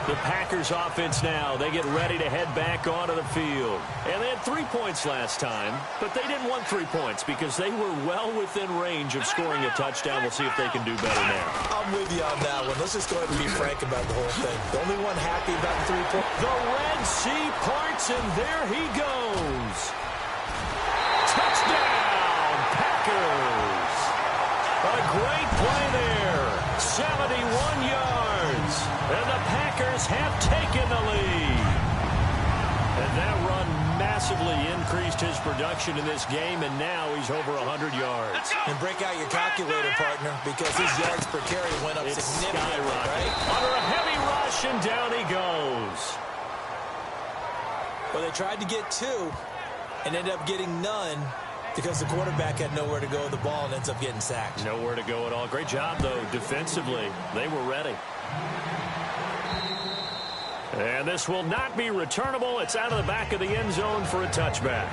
S3: The Packers offense now, they get ready to head back onto the field. And they had 3 points last time, but they didn't want 3 points because they were well within range of scoring a touchdown. We'll see if they can do better now.
S4: I'm with you on that one. Let's just go ahead and be frank about the whole thing. The only one happy about the 3 points.
S3: The Red Sea parts, and there he goes. Touchdown, Packers. A great play there. 71 yards. And the Packers have taken the lead. And that run massively increased his production in this game, and now he's over 100 yards.
S4: And break out your calculator, partner, because his yards per carry went up significantly, right?
S3: Under a heavy rush, and down he goes.
S4: Well, they tried to get 2 and ended up getting none because the quarterback had nowhere to go with the ball and ends up getting sacked.
S3: Nowhere to go at all. Great job, though, defensively. They were ready. And this will not be returnable. It's out of the back of the end zone for a touchback.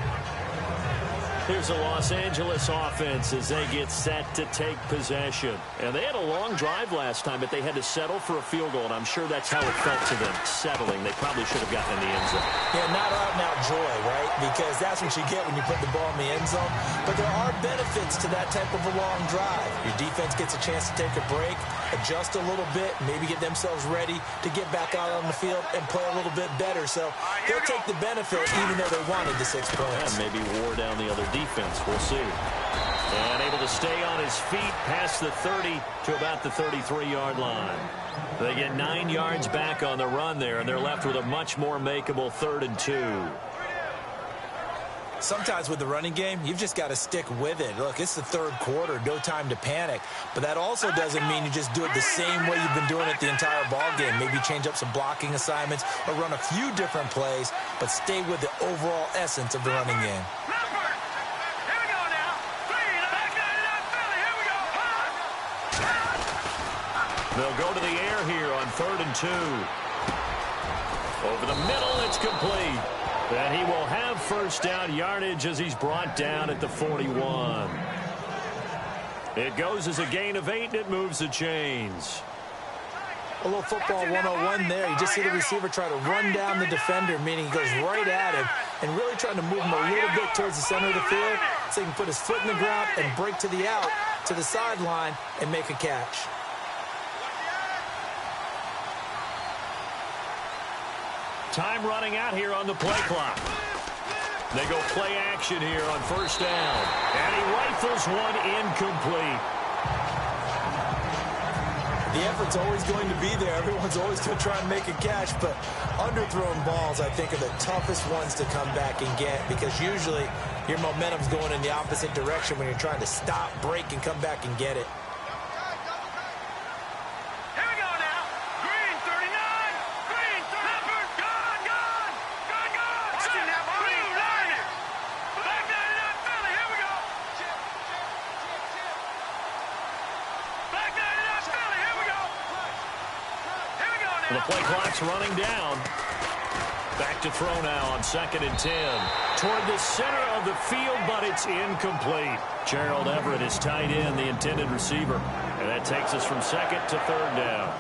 S3: Here's the Los Angeles offense as they get set to take possession. And they had a long drive last time, but they had to settle for a field goal, and I'm sure that's how it felt to them, settling. They probably should have gotten in the end zone.
S4: Yeah, not out-and-out joy, right? Because that's what you get when you put the ball in the end zone. But there are benefits to that type of a long drive. Your defense gets a chance to take a break, adjust a little bit, maybe get themselves ready to get back out on the field and play a little bit better. So they'll take the benefit even though they wanted the 6 points.
S3: And maybe wore down the other defense. We'll see. And able to stay on his feet past the 30 to about the 33-yard line. They get 9 yards back on the run there, and they're left with a much more makeable 3rd and 2.
S4: Sometimes with the running game, you've just got to stick with it. Look, it's the 3rd quarter, no time to panic. But that also doesn't mean you just do it the same way you've been doing it the entire ball game. Maybe change up some blocking assignments or run a few different plays, but stay with the overall essence of the running game.
S3: They'll go to the air here on 3rd and 2. Over the middle, it's complete. And he will have first down yardage as he's brought down at the 41. It goes as a gain of 8, and it moves the chains.
S4: A little football 101 there. You just see the receiver try to run down the defender, meaning he goes right at him and really trying to move him a little bit towards the center of the field so he can put his foot in the ground and break to the out, to the sideline, and make a catch.
S3: Time running out here on the play clock. They go play action here on first down. And he rifles one incomplete.
S4: The effort's always going to be there. Everyone's always going to try and make a catch, but underthrown balls, I think, are the toughest ones to come back and get because usually your momentum's going in the opposite direction when you're trying to stop, break, and come back and get it.
S3: The play clock's running down. Back to throw now on 2nd and 10. Toward the center of the field, but it's incomplete. Gerald Everett is tight end, the intended receiver. And that takes us from 2nd to 3rd down.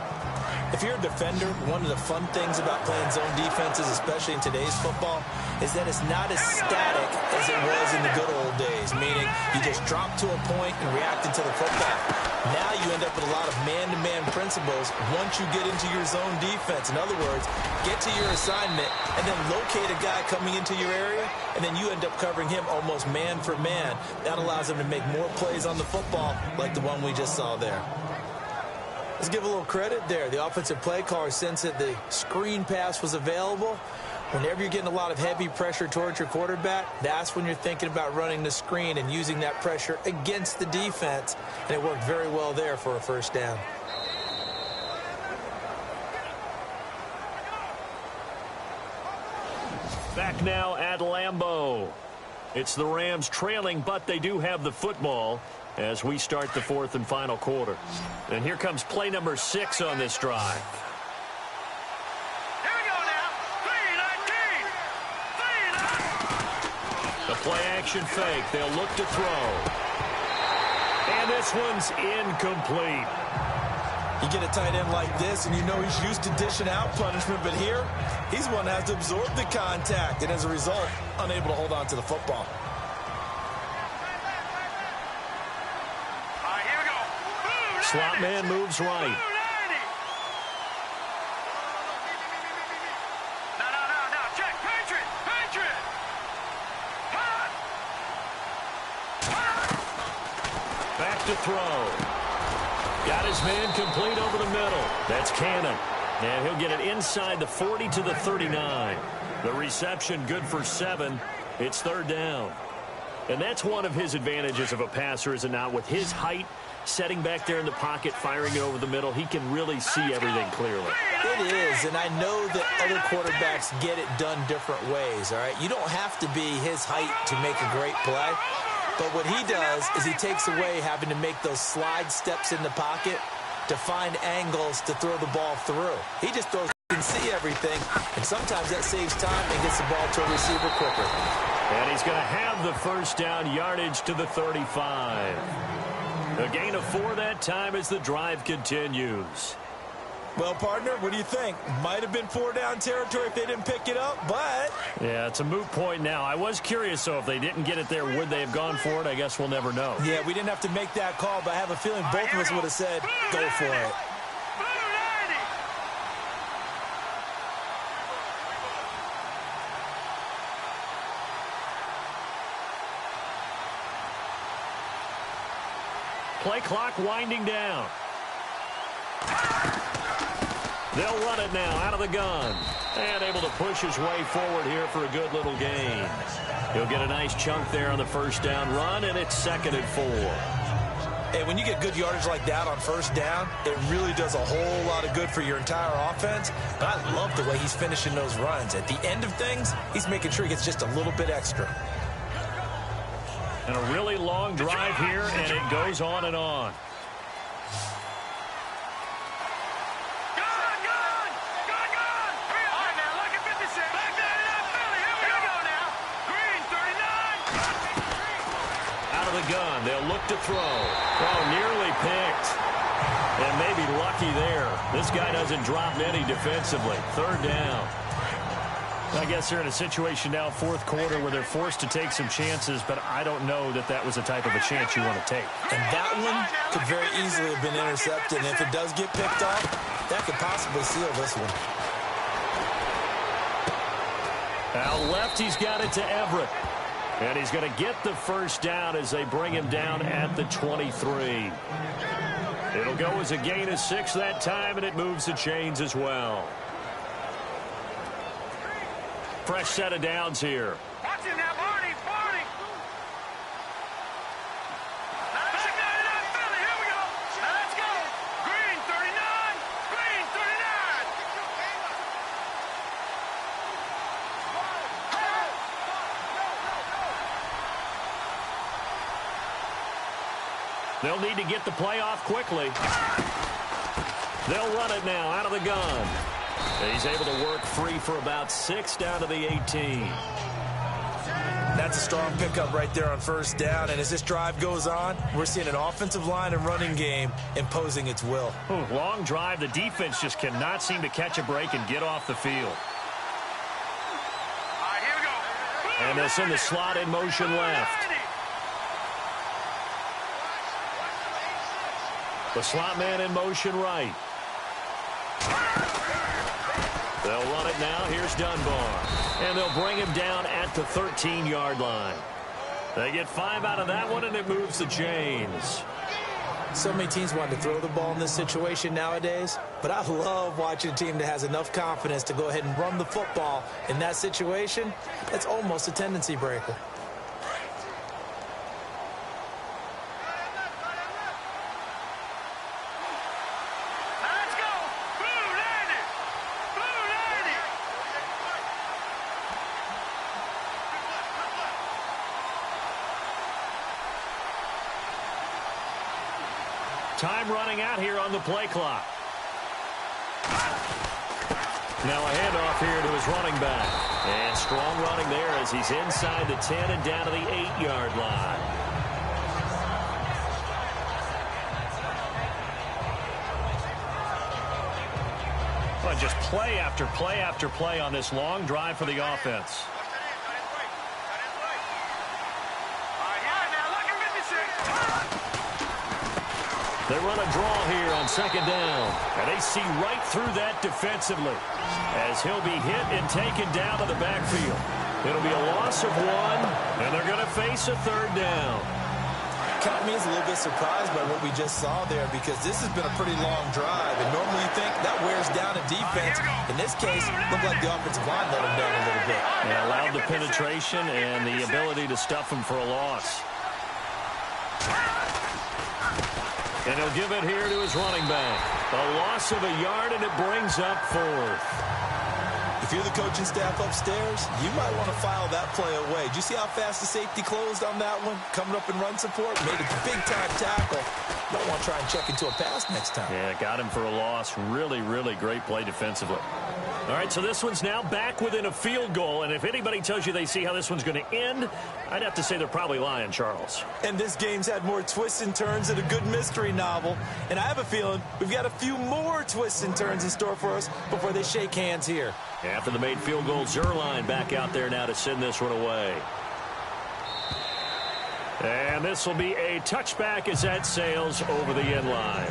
S4: If you're a defender, one of the fun things about playing zone defenses, especially in today's football, is that it's not as static as it was in the good old days, meaning you just drop to a point and react into the football. Now you end up with a lot of man-to-man principles once you get into your zone defense. In other words, get to your assignment and then locate a guy coming into your area, and then you end up covering him almost man for man. That allows him to make more plays on the football like the one we just saw there. Let's give a little credit there. The offensive play caller sensed that the screen pass was available. Whenever you're getting a lot of heavy pressure towards your quarterback, that's when you're thinking about running the screen and using that pressure against the defense. And it worked very well there for a first down.
S3: Back now at Lambeau. It's the Rams trailing, but they do have the football as we start the 4th and final quarter. And here comes play number 6 on this drive.
S5: Here we go now. 3-19.
S3: The play action fake. They'll look to throw. And this one's incomplete.
S4: You get a tight end like this, and you know he's used to dishing out punishment, but here, he's one that has to absorb the contact, and as a result, unable to hold on to the football.
S3: Slot man moves right.
S5: No. Check. Patriot.
S3: Back to throw. Got his man complete over the middle. That's Cannon. And he'll get it inside the 40 to the 39. The reception good for 7. It's 3rd down. And that's one of his advantages of a passer, is it not? With his height, setting back there in the pocket, firing it over the middle, he can really see everything clearly.
S4: It is, and I know that other quarterbacks get it done different ways, all right? You don't have to be his height to make a great play. But what he does is he takes away having to make those slide steps in the pocket to find angles to throw the ball through. He just throws can see everything, and sometimes that saves time and gets the ball to a receiver quicker.
S3: And he's going to have the first down, yardage to the 35. A gain of 4 that time as the drive continues.
S4: Well, partner, what do you think? Might have been 4-down territory if they didn't pick it up, but...
S3: Yeah, it's a moot point now. I was curious, though, if they didn't get it there, would they have gone for it? I guess we'll never know.
S4: Yeah, we didn't have to make that call, but I have a feeling both of us would have said, go for it.
S3: Play clock winding down. They'll run it now out of the gun. And able to push his way forward here for a good little gain. He'll get a nice chunk there on the first down run, and it's 2nd and 4.
S4: Hey, when you get good yardage like that on first down, it really does a whole lot of good for your entire offense. But I love the way he's finishing those runs. At the end of things, he's making sure he gets just a little bit extra.
S3: And a really long drive here, and it goes on and on. Gun. They'll look to throw. Oh, nearly picked. And maybe lucky there. This guy doesn't drop many defensively. 3rd down. I guess they're in a situation now, 4th quarter, where they're forced to take some chances, but I don't know that that was the type of a chance you want to take.
S4: And that one could very easily have been intercepted. And if it does get picked off, that could possibly seal this one.
S3: Out left, he's got it to Everett. And he's going to get the first down as they bring him down at the 23. It'll go as a gain of 6 that time, and it moves the chains as well. Fresh set of downs here.
S5: Watch him now, Barney. Here we go. Now let's go. Green 39. Green 39.
S3: They'll need to get the play off quickly. They'll run it now out of the gun. He's able to work free for about 6 down to the 18.
S4: That's a strong pickup right there on first down. And as this drive goes on, we're seeing an offensive line and running game imposing its will.
S3: Ooh, long drive. The defense just cannot seem to catch a break and get off the field.
S5: All right, here we go.
S3: And they'll send the slot in motion left. The slot man in motion right. They'll run it now. Here's Dunbar. And they'll bring him down at the 13-yard line. They get 5 out of that one, and it moves the chains.
S4: So many teams want to throw the ball in this situation nowadays, but I love watching a team that has enough confidence to go ahead and run the football in that situation. That's almost a tendency breaker.
S3: Time running out here on the play clock. Now a handoff here to his running back. And strong running there as he's inside the 10 and down to the 8-yard line. Well, just play after play after play on this long drive for the offense. They run a draw here on 2nd down. And they see right through that defensively as he'll be hit and taken down to the backfield. It'll be a loss of 1, and they're going to face a 3rd down.
S4: Count me as a little bit surprised by what we just saw there, because this has been a pretty long drive, and normally you think that wears down a defense. In this case, it looked like the offensive line let him down a little bit.
S3: They allowed the penetration and the ability to stuff him for a loss. And he'll give it here to his running back. A loss of a yard, and it brings up 4th.
S4: If you're the coaching staff upstairs, you might want to file that play away. Do you see how fast the safety closed on that one? Coming up in run support, made a big-time tackle. Don't want to try and check into a pass next time.
S3: Yeah, got him for a loss. Really, really great play defensively. All right, so this one's now back within a field goal, and if anybody tells you they see how this one's going to end, I'd have to say they're probably lying, Charles.
S4: And this game's had more twists and turns than a good mystery novel, and I have a feeling we've got a few more twists and turns in store for us before they shake hands here.
S3: After the made field goal, Zerline back out there now to send this one away. And this will be a touchback as that sails over the end line.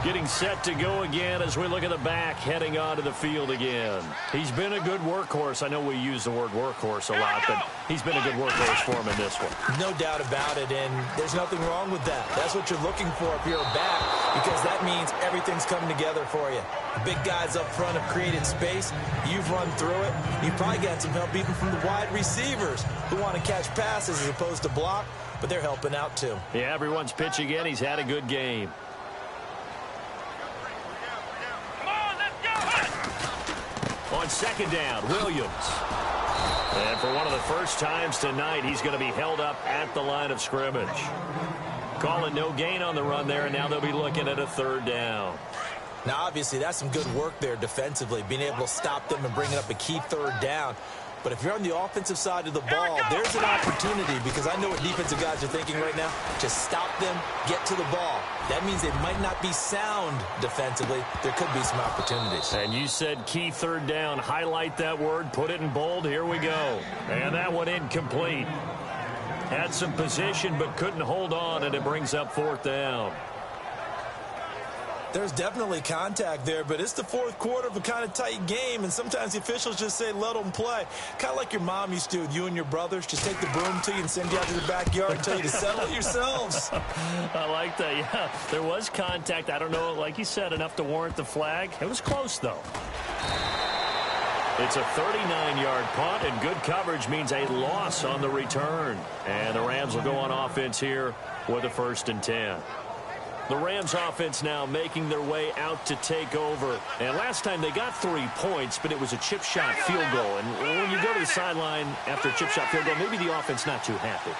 S3: Getting set to go again as we look at the back, heading onto the field again. He's been a good workhorse. I know we use the word workhorse a lot, but he's been a good workhorse for him in this one.
S4: No doubt about it, and there's nothing wrong with that. That's what you're looking for if you're a back, because that means everything's coming together for you. The big guys up front have created space. You've run through it. You've probably got some help even from the wide receivers who want to catch passes as opposed to block, but they're helping out too.
S3: Yeah, everyone's pitching in. He's had a good game. On second down, Williams. And for one of the first times tonight, he's going to be held up at the line of scrimmage. Calling no gain on the run there, and now they'll be looking at a third down.
S4: Now, obviously, that's some good work there defensively, being able to stop them and bringing up a key third down. But if you're on the offensive side of the ball, there's an opportunity, because I know what defensive guys are thinking right now. Just stop them, get to the ball. That means they might not be sound defensively. There could be some opportunities.
S3: And you said key third down. Highlight that word, put it in bold. Here we go. And that one incomplete. Had some position but couldn't hold on, and it brings up fourth down.
S4: There's definitely contact there, but it's the fourth quarter of a kind of tight game, and sometimes the officials just say, let them play. Kind of like your mom used to with you and your brothers. Just take the broom to you and send you out to the backyard and tell you to settle it yourselves.
S3: I like that, yeah. There was contact. I don't know, like you said, enough to warrant the flag. It was close, though. It's a 39-yard punt, and good coverage means a loss on the return. And the Rams will go on offense here with a 1st and 10. The Rams offense now making their way out to take over. And last time they got 3 points, but it was a chip shot field goal. And when you go to the sideline after a chip shot field goal, maybe the offense not too happy.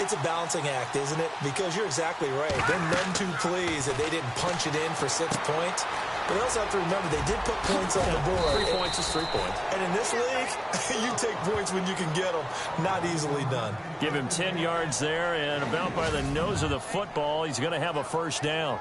S4: It's a balancing act, isn't it? Because you're exactly right. They're none too pleased that they didn't punch it in for 6 points. But they also have to remember they did put points on the board.
S3: 3 points is 3 points.
S4: And in this league, you take points when you can get them. Not easily done.
S3: Give him 10 yards there, and about by the nose of the football, he's going to have a 1st down.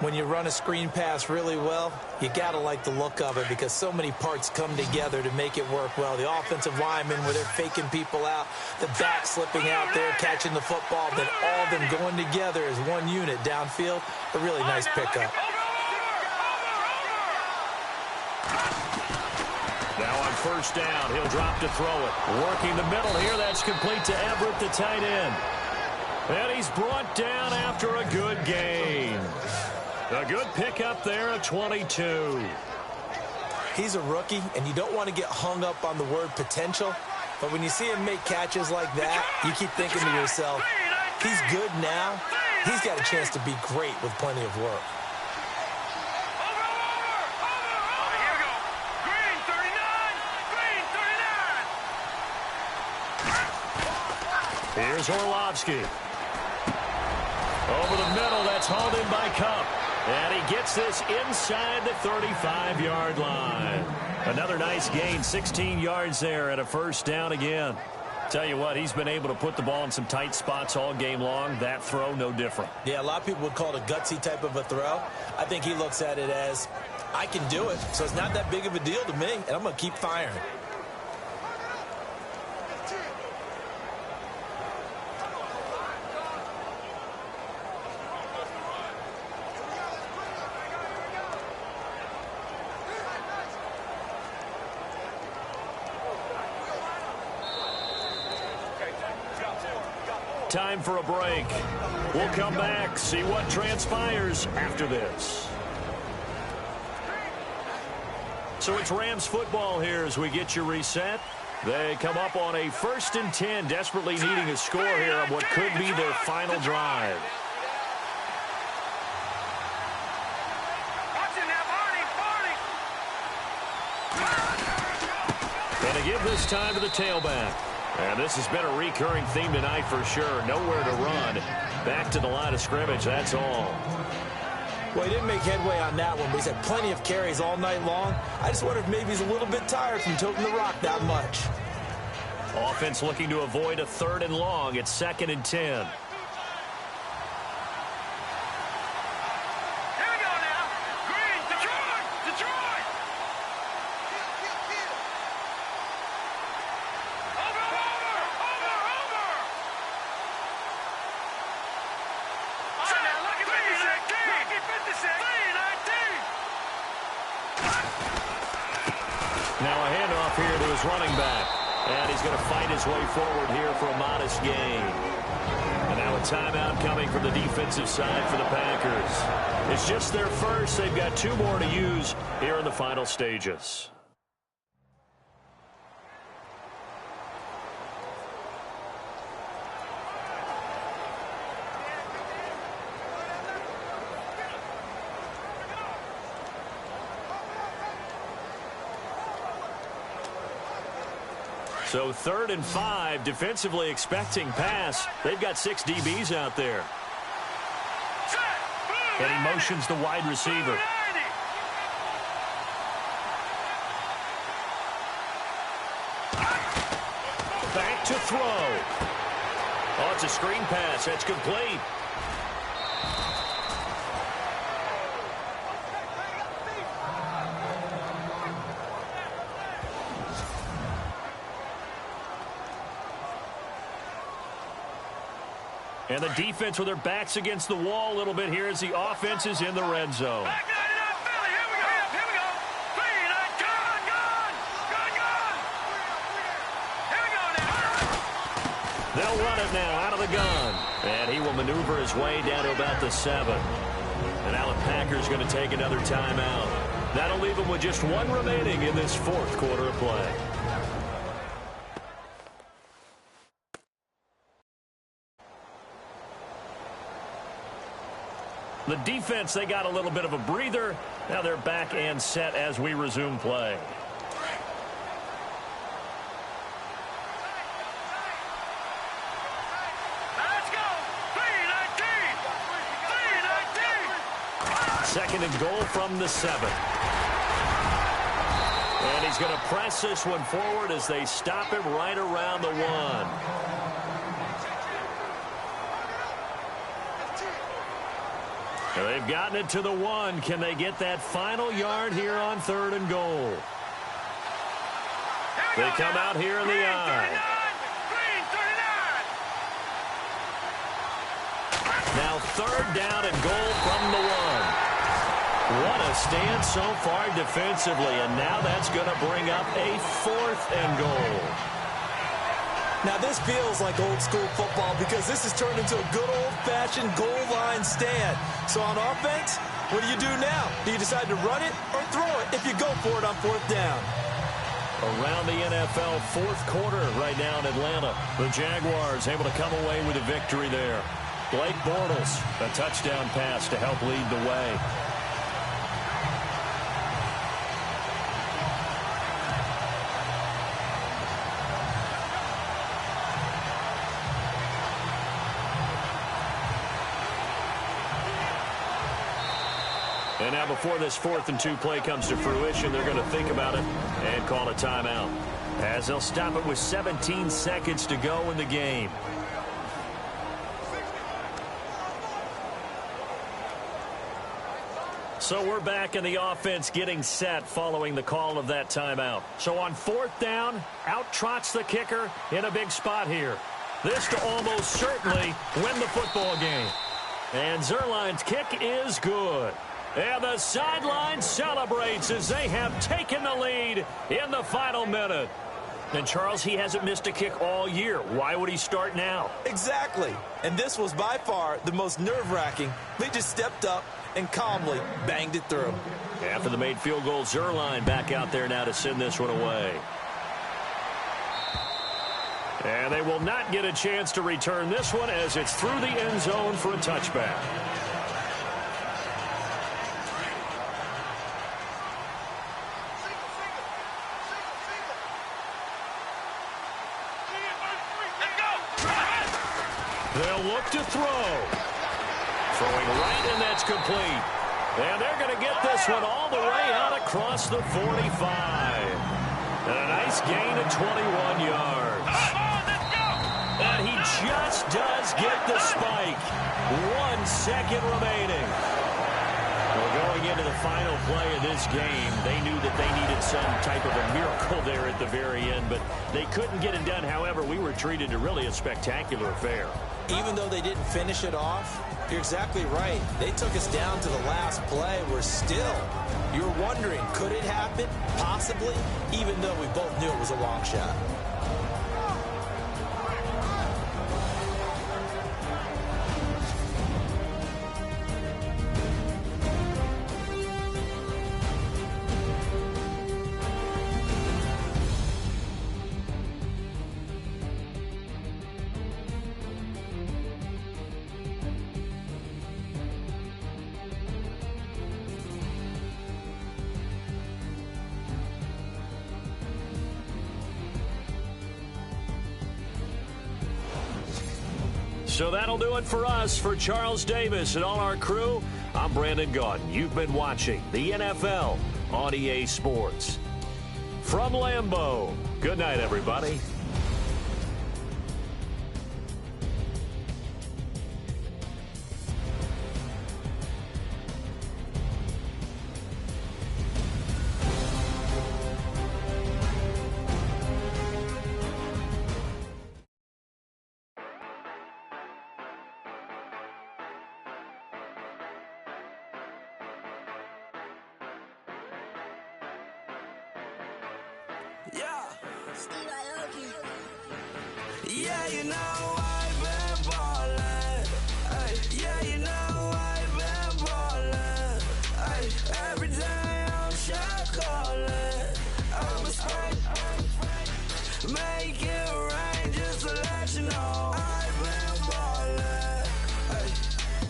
S4: When you run a screen pass really well, you got to like the look of it, because so many parts come together to make it work well. The offensive linemen, where they're faking people out, the back slipping out there, catching the football, then all of them going together as one unit downfield. A really nice pickup.
S3: Now on 1st down, he'll drop to throw it. Working the middle here, that's complete to Everett, the tight end. And he's brought down after a good gain. A good pickup there at 22.
S4: He's a rookie, and you don't want to get hung up on the word potential. But when you see him make catches like that, you keep thinking to yourself, he's good now. He's got a chance to be great with plenty of work.
S3: Here's Orlovsky. Over the middle, that's hauled in by Cup. And he gets this inside the 35-yard line. Another nice gain, 16 yards there at a 1st down again. Tell you what, he's been able to put the ball in some tight spots all game long. That throw, no different.
S4: Yeah, a lot of people would call it a gutsy type of a throw. I think he looks at it as, I can do it, so it's not that big of a deal to me, and I'm going to keep firing.
S3: Time for a break. We'll come back, see what transpires after this. So it's Rams football here as we get you reset. They come up on a 1st and 10, desperately needing a score here on what could be their final drive. And to give this time to the tailback. And this has been a recurring theme tonight for sure. Nowhere to run. Back to the line of scrimmage, that's all.
S4: Well, he didn't make headway on that one, but he's had plenty of carries all night long. I just wonder if maybe he's a little bit tired from toting the rock that much.
S3: Offense looking to avoid a 3rd and long. It's 2nd and 10. Now a handoff here to his running back. And he's going to fight his way forward here for a modest gain. And now a timeout coming from the defensive side for the Packers. It's just their first. They've got 2 more to use here in the final stages. So 3rd and 5, defensively expecting pass. They've got 6 DBs out there. And he motions the wide receiver. Back to throw. Oh, it's a screen pass. That's complete. And the defense with their backs against the wall a little bit here as the offense is in the red zone. They'll run it now out of the gun. And he will maneuver his way down to about the 7. And now the Packers going to take another timeout. That'll leave them with just 1 remaining in this 4th quarter of play. The defense, they got a little bit of a breather. Now they're back and set as we resume play.
S5: Let's go. 3-19.
S3: 2nd and goal from the 7. And he's going to press this one forward as they stop him right around the 1. They've gotten it to the 1. Can they get that final yard here on 3rd and goal? They come out here in the I. Now 3rd down and goal from the 1. What a stand so far defensively, and now that's going to bring up a 4th and goal.
S4: Now, this feels like old-school football because this has turned into a good old-fashioned goal line stand. So on offense, what do you do now? Do you decide to run it or throw it if you go for it on 4th down?
S3: Around the NFL 4th quarter right now in Atlanta. The Jaguars able to come away with a victory there. Blake Bortles, a touchdown pass to help lead the way. And now before this 4th and 2 play comes to fruition, they're going to think about it and call a timeout, as they'll stop it with 17 seconds to go in the game. So we're back in the offense getting set following the call of that timeout. So on 4th down, out trots the kicker in a big spot here. This to almost certainly win the football game. And Zerline's kick is good. And the sideline celebrates as they have taken the lead in the final minute. And, Charles, he hasn't missed a kick all year. Why would he start now?
S4: Exactly. And this was by far the most nerve-wracking. They just stepped up and calmly banged it through.
S3: After the made field goal, Zerline back out there now to send this one away. And they will not get a chance to return this one as it's through the end zone for a touchback. They'll look to throw. Throwing right, and that's complete. And they're going to get this one all the way out across the 45. And a nice gain of 21 yards. And he just does get the spike. 1 second remaining. Well, going into the final play of this game, they knew that they needed some type of a miracle there at the very end, but they couldn't get it done. However, we were treated to really a spectacular affair.
S4: Even though they didn't finish it off, you're exactly right. They took us down to the last play. We're still, you're wondering, could it happen? Possibly, even though we both knew it was a long shot.
S3: So that'll do it for us. For Charles Davis and all our crew, I'm Brandon Gaudin. You've been watching the NFL on EA Sports. From Lambeau, good night, everybody.
S7: Yeah, you know I've been ballin'. Yeah, you know I've been ballin'. Every day I'm shot callin'. I'm a spike. Make it rain just to let you know I've been ballin'.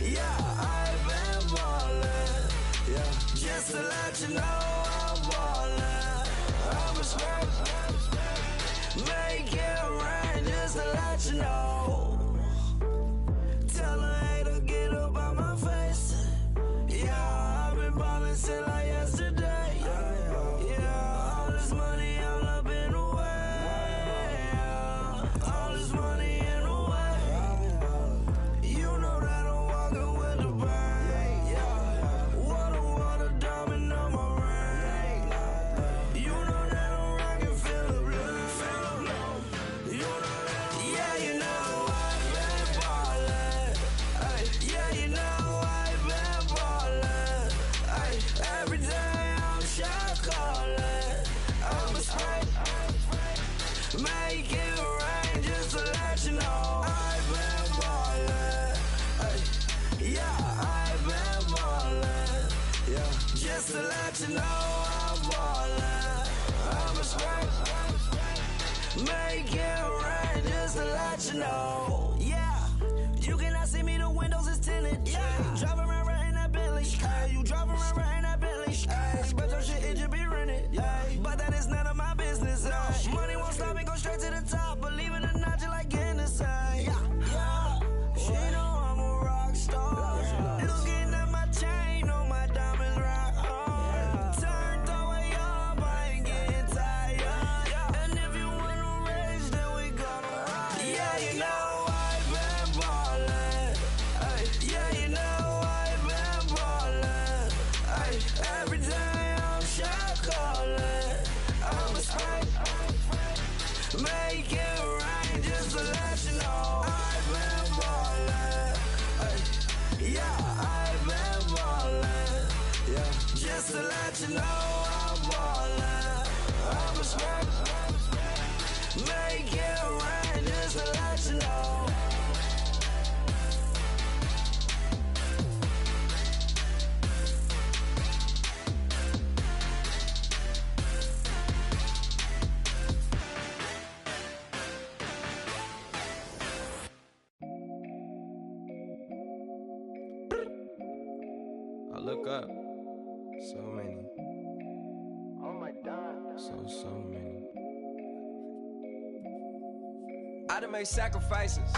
S7: Yeah, I've been ballin'. Yeah, just to let you know I'm ballin'. I'm a spike. Make it rain just to let you know. Tell a hater get up out my face. Yeah, I've been ballin' since like yesterday. Yeah, all this money all up in the way. All this money in the way. You know that I'm walking with the bank. Water, diamond on my ring. You know that I'm rockin' feel the blue. Yeah, you know I've been ballin'. Yeah, you know I've been ballin'. Every day I'm shot callin'. I'm a spike. Make it rain just to let you know I've been ballin'. Yeah, I've been ballin'. Yeah, just to let you know I'm ballin'. I'm a spike. Make it rain just to let you know. Yeah, you cannot see me, the windows is tinted. Yeah, driving around right in that Bentley. You driving around right in that Bentley. But your shit, it just be rented. But that is none of my business. Money won't stop me, go straight to the top. Believe it or not, you like Hennessy. Yeah, she know I'm a rock star. Looking at my chain, on my diamonds rock hard. Turned all the way up, I ain't getting tired. And if you wanna race, then we gonna ride. Yeah, you know I've been ballin'. Yeah, you know I've been ballin'. Every day I'm shot callin'. I'm a spike. Make it rain just to let you know I've been ballin'. Yeah, I've been ballin'. Yeah, just to let you know I'm ballin'. I'm a spike. Make it rain just to let you know.
S8: I look up, so many. Oh my God. So many. I done made sacrifices.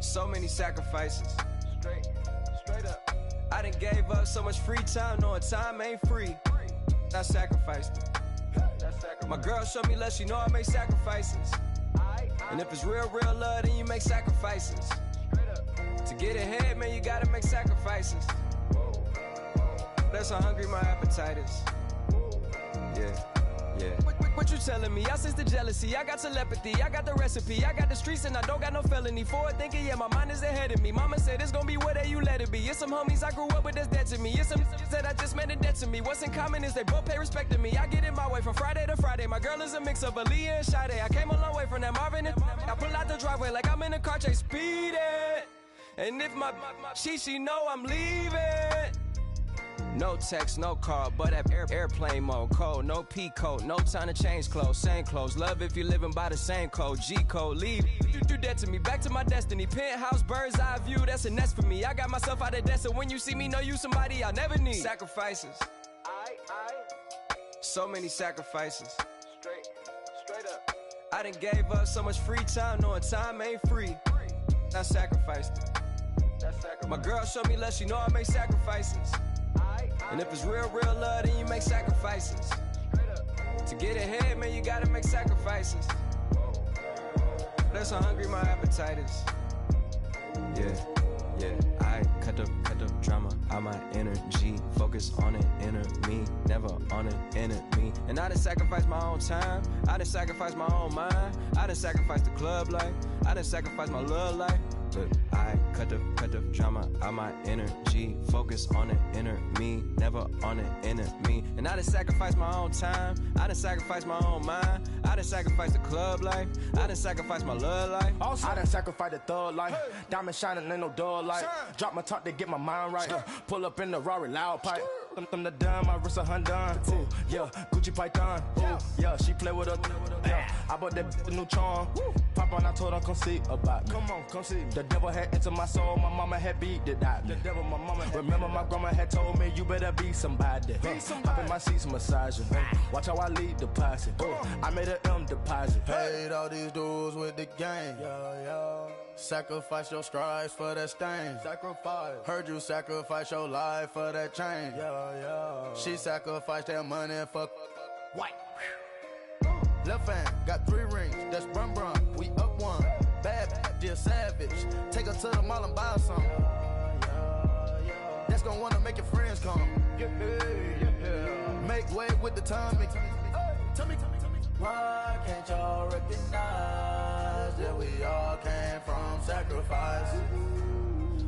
S8: So many sacrifices. Straight up. I done gave up so much free time, knowing time ain't free. I sacrificed it. My girl showed me love, she know I make sacrifices. And if it's real love, then you make sacrifices. To get ahead, man, you gotta make sacrifices. That's how hungry my appetite is. Yeah. What you telling me? I sense the jealousy, I got telepathy, I got the recipe, I got the streets and I don't got no felony. Forward thinking, yeah, my mind is ahead of me. Mama said it's gonna be whatever you let it be. It's some homies I grew up with that's dead to me. It's some that I just met in debt to me. What's in common is they both pay respect to me. I get in my way from Friday to Friday. My girl is a mix of Aaliyah and Sade. I came a long way from that Marvin and I pull out the driveway like I'm in a car chase speeding. And if my she know I'm leaving. No text, no call, but at airplane mode. Cold, no P code, no time to change clothes. Same clothes, love if you're living by the same code. G code, leave. You do that to me, back to my destiny. Penthouse, bird's eye view, that's a nest for me. I got myself out of debt, so when you see me, know you somebody I'll never need. Sacrifices. So many sacrifices. Straight up. I done gave up so much free time, knowing time ain't free. I sacrificed it. My girl showed me love, she know I make sacrifices. And if it's real love, then you make sacrifices. To get ahead, man, you gotta make sacrifices. That's how hungry my appetite is. Yeah. I cut the drama out my energy. Focus on an inner me, never on an enemy. And I done sacrificed my own time. I done sacrificed my own mind. I done sacrificed the club life. I done sacrificed my love life. But I cut the drama out my energy. Focus on an inner me, never on an enemy. And I done sacrificed my own time. I done sacrificed my own mind. I done sacrificed the club life. I done sacrificed my love life.
S9: Also, I done sacrificed the thug life. Diamond shining, ain't no dull light. Drop my top to get my mind right. Pull up in the Rari loud pipe. Them the dime, my wrist a Hyundai. Ooh, yeah, Gucci Python. Ooh, yeah, she play with her. Yeah, I bought that new charm. Pop on, I told her come see about me. Come on, come see me. The devil had entered my soul, my mama had beat it out. The devil, my mama had remember my grandma had told me you better be somebody. Hop in my seats, massaging. Watch how I lead the posse. I made an M deposit.
S10: Paid all these dudes with the game. Sacrifice your strides for that stain.
S9: Sacrifice.
S10: Heard you sacrifice your life for that chain. She sacrificed that money for
S9: White.
S10: left hand, got 3 rings, that's brum brum. We up one, bad, dear savage. Take her to the mall and buy some. That's gonna wanna make your friends come. Make way with the timing.
S9: Tell me.
S10: Why can't y'all recognize that we all came from sacrifice?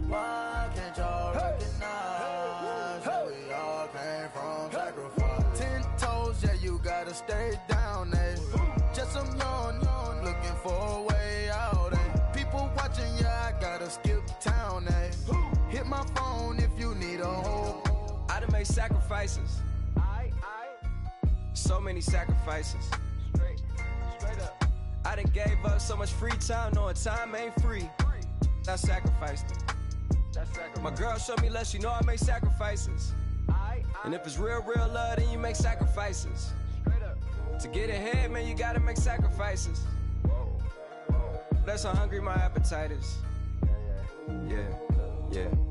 S10: Why can't y'all recognize that we all came from sacrifice? 10 toes, yeah, you gotta stay down, eh? Just some yawn, looking for a way out, eh? People watching, yeah, I gotta skip town, eh? Hit my phone if you need a hold.
S8: I done made sacrifices. So many sacrifices. Straight up. I done gave up so much free time, knowing time ain't free. I sacrificed it. My girl showed me love, she know I make sacrifices. And if it's real love, then you make sacrifices. To get ahead, man, you gotta make sacrifices. That's how hungry my appetite is. Yeah.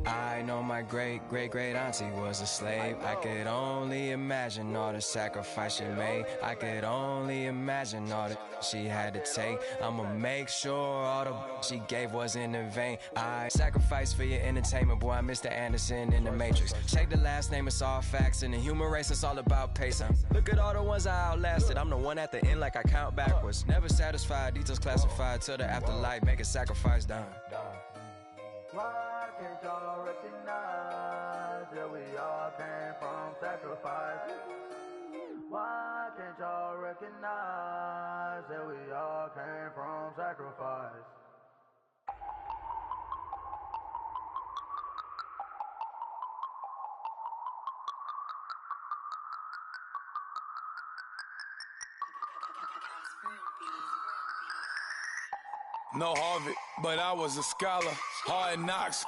S8: I know my great auntie was a slave. I could only imagine all the sacrifice she made. I could only imagine all that she had to take. I'ma make sure all the she gave wasn't in vain. I sacrificed for your entertainment, boy. I'm Mr. Anderson in the Matrix. Check the last name, it's all facts. In the human race, it's all about pacing. Look at all the ones I outlasted. I'm the one at the end like I count backwards. Never satisfied, details classified till the afterlife. Make a sacrifice done.
S10: Why can't y'all recognize that we all came from sacrifice? Why can't y'all recognize that we all came from sacrifice?
S11: No Harvard, but I was a scholar. Hard knocks,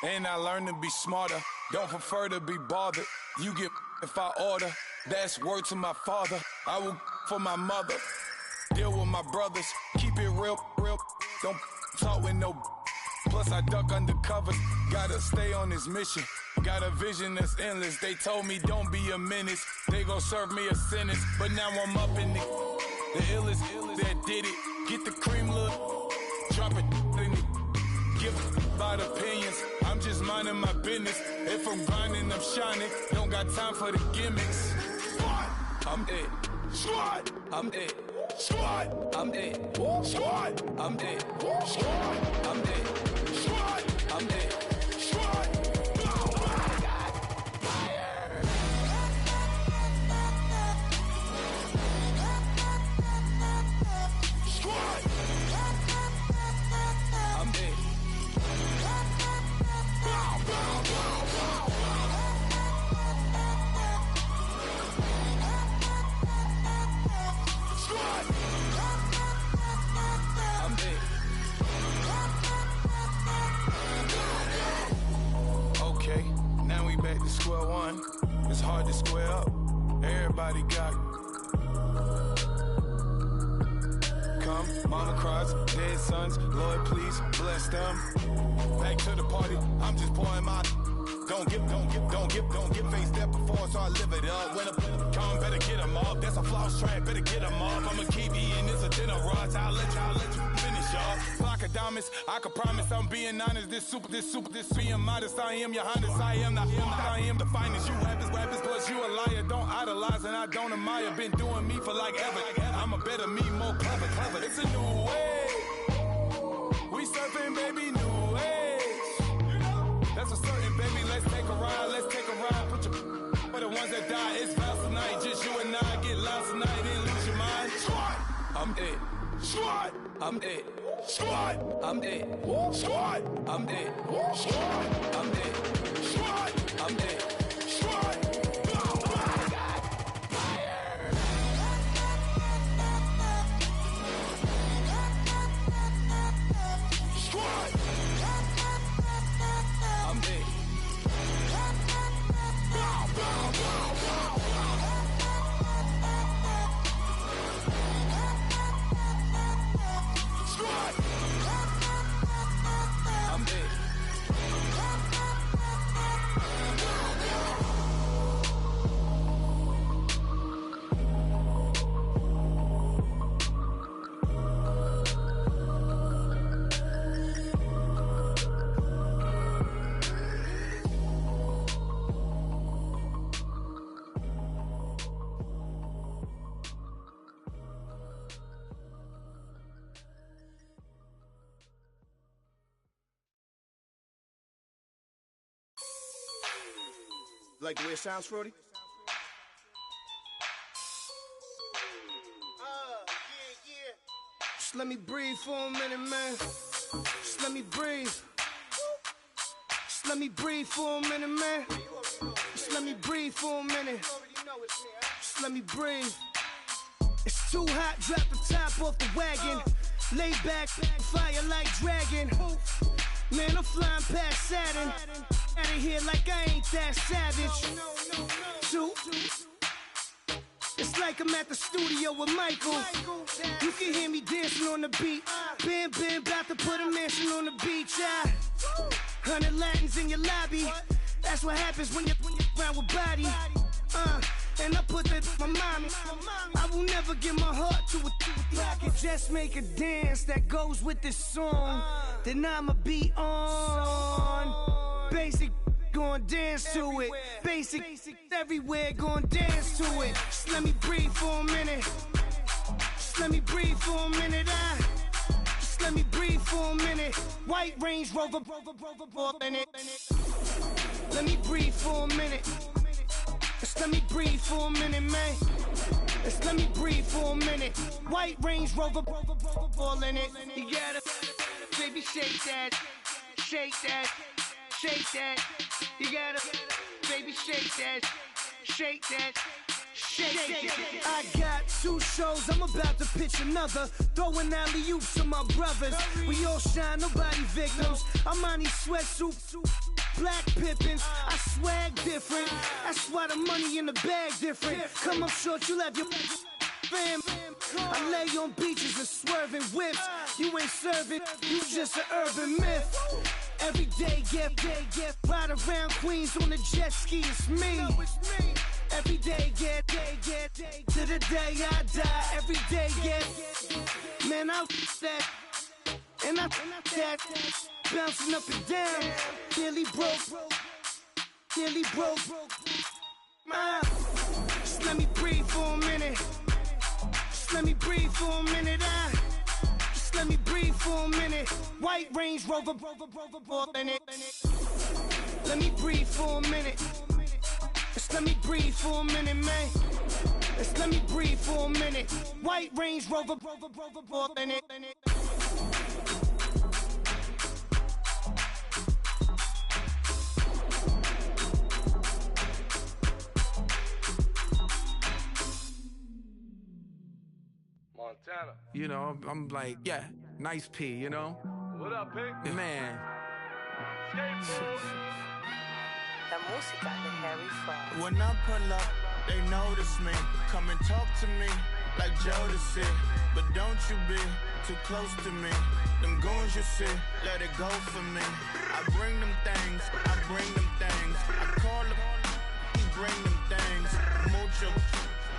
S11: and I learned to be smarter. Don't prefer to be bothered. You get if I order. That's word to my father. I will for my mother. Deal with my brothers. Keep it real. Don't talk with no. plus I duck under covers. Gotta stay on this mission. Got a vision that's endless. They told me don't be a menace. They gon' serve me a sentence. But now I'm up in the illest that did it. Get the cream look, drop it in it. Give about opinions. I'm just minding my business. If I'm grinding, I'm shining. Don't got time for the gimmicks. Squad, I'm it. Squad, I'm it. Squad, I'm it. Squad, I'm it. Squad, I'm it. Squad, I'm it. Squad. Square one, it's hard to square up. Everybody got come, mama cries, dead sons. Lord, please bless them. Back to the party, I'm just pouring my. Don't get faced that before, so I live it up. When a come, better get them up. That's a floss track, better get them up. I'ma keep eating, it's a dinner rush. I'll let you finish up. Flock of diamonds, I can promise I'm being honest. This being modest. I am your highness, I am the finest. You weapons, plus you a liar. Don't idolize and I don't admire. Been doing me for like ever. I'm a better me, more clever. It's a new way. We surfing, baby, new age. That's a certain, baby. Let's take a ride. Put your for the ones that die. It's vows tonight. Just you and I get lost tonight. Then lose your mind. Squad, I'm it. Squad, I'm it. Squad, I'm it. Squad, I'm it. Squad, I'm it. Squad, I'm it. Squad.
S9: Like the way it sounds, Frody? Just let me breathe for a minute, man. Just let me breathe. Just let me breathe for a minute, man. Just let me breathe for a minute. Just let me breathe. It's too hot, drop the top off the wagon. Lay back, fire like dragon. Man, I'm flying past Saturn. Out of here like I ain't that savage. Two. It's like I'm at the studio with Michael. You can hear me dancing on the beat. Bam, about to put a mansion on the beach. 100 Latins in your lobby. That's what happens when you're around with body. And I put that my mommy. I will never give my heart to it. I can just make a dance that goes with this song. Then I'ma be on. Basic, gon' dance to it. Basic, everywhere, gon' dance to it. Just let me breathe for a minute. Just let me breathe for a minute. Just let me breathe for a minute. White Range Rover, in it. Let me breathe for a minute. Just let me breathe for a minute, man. Just let me breathe for a minute. White Range Rover, all in it. You gotta, baby, shake that, shake that. Shake that, you gotta, baby, shake that, shake that, shake that. I got 2 shows, I'm about to pitch another. Throwing alley-oops to my brothers. We all shine, nobody victims. I'm on these sweatsuits, black pippins. I swag different. That's why the money in the bag different. Come up short, you'll have your
S12: fam. I lay on beaches and swerving whips. You ain't serving, you just an urban myth. Every day, get ride around Queens on a jet ski, it's me. Every day, get to the day I die. Every day, get, man, I that, and I that, bouncing up and down, nearly broke. Just let me breathe for a minute. Just let me breathe for a minute. Just let me breathe for a minute. White Range Rover, in it. Let me breathe for a minute. Just let me breathe for a minute, man. Just let me breathe for a minute. White Range Rover, in it.
S13: Montana.
S14: You know, I'm like, yeah, nice P, you know?
S13: What up, Pink?
S14: Man.
S10: When I pull up, they notice me. Come and talk to me like Jodeci. But don't you be too close to me. Them goons you see, let it go for me. I bring them things, I call them, he bring them things. Mucho,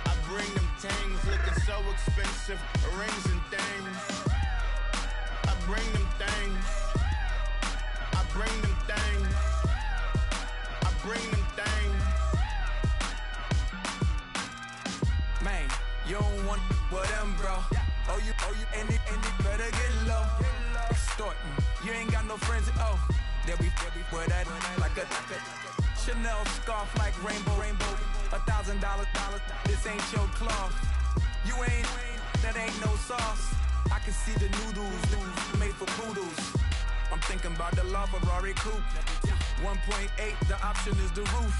S10: I bring them things. Looking so expensive, rings and things. I bring them things. I bring them things. I bring them things.
S14: Man, you don't want with them, bro. Oh, you, and it better get low. Extorting, you ain't got no friends. Oh, they'll be with that like a Chanel scarf like rainbow. $1,000, this ain't your cloth. You ain't, that ain't no sauce. I can see the noodles made for poodles. I'm thinking about the law Ferrari coupe. 1.8, the option is the roof.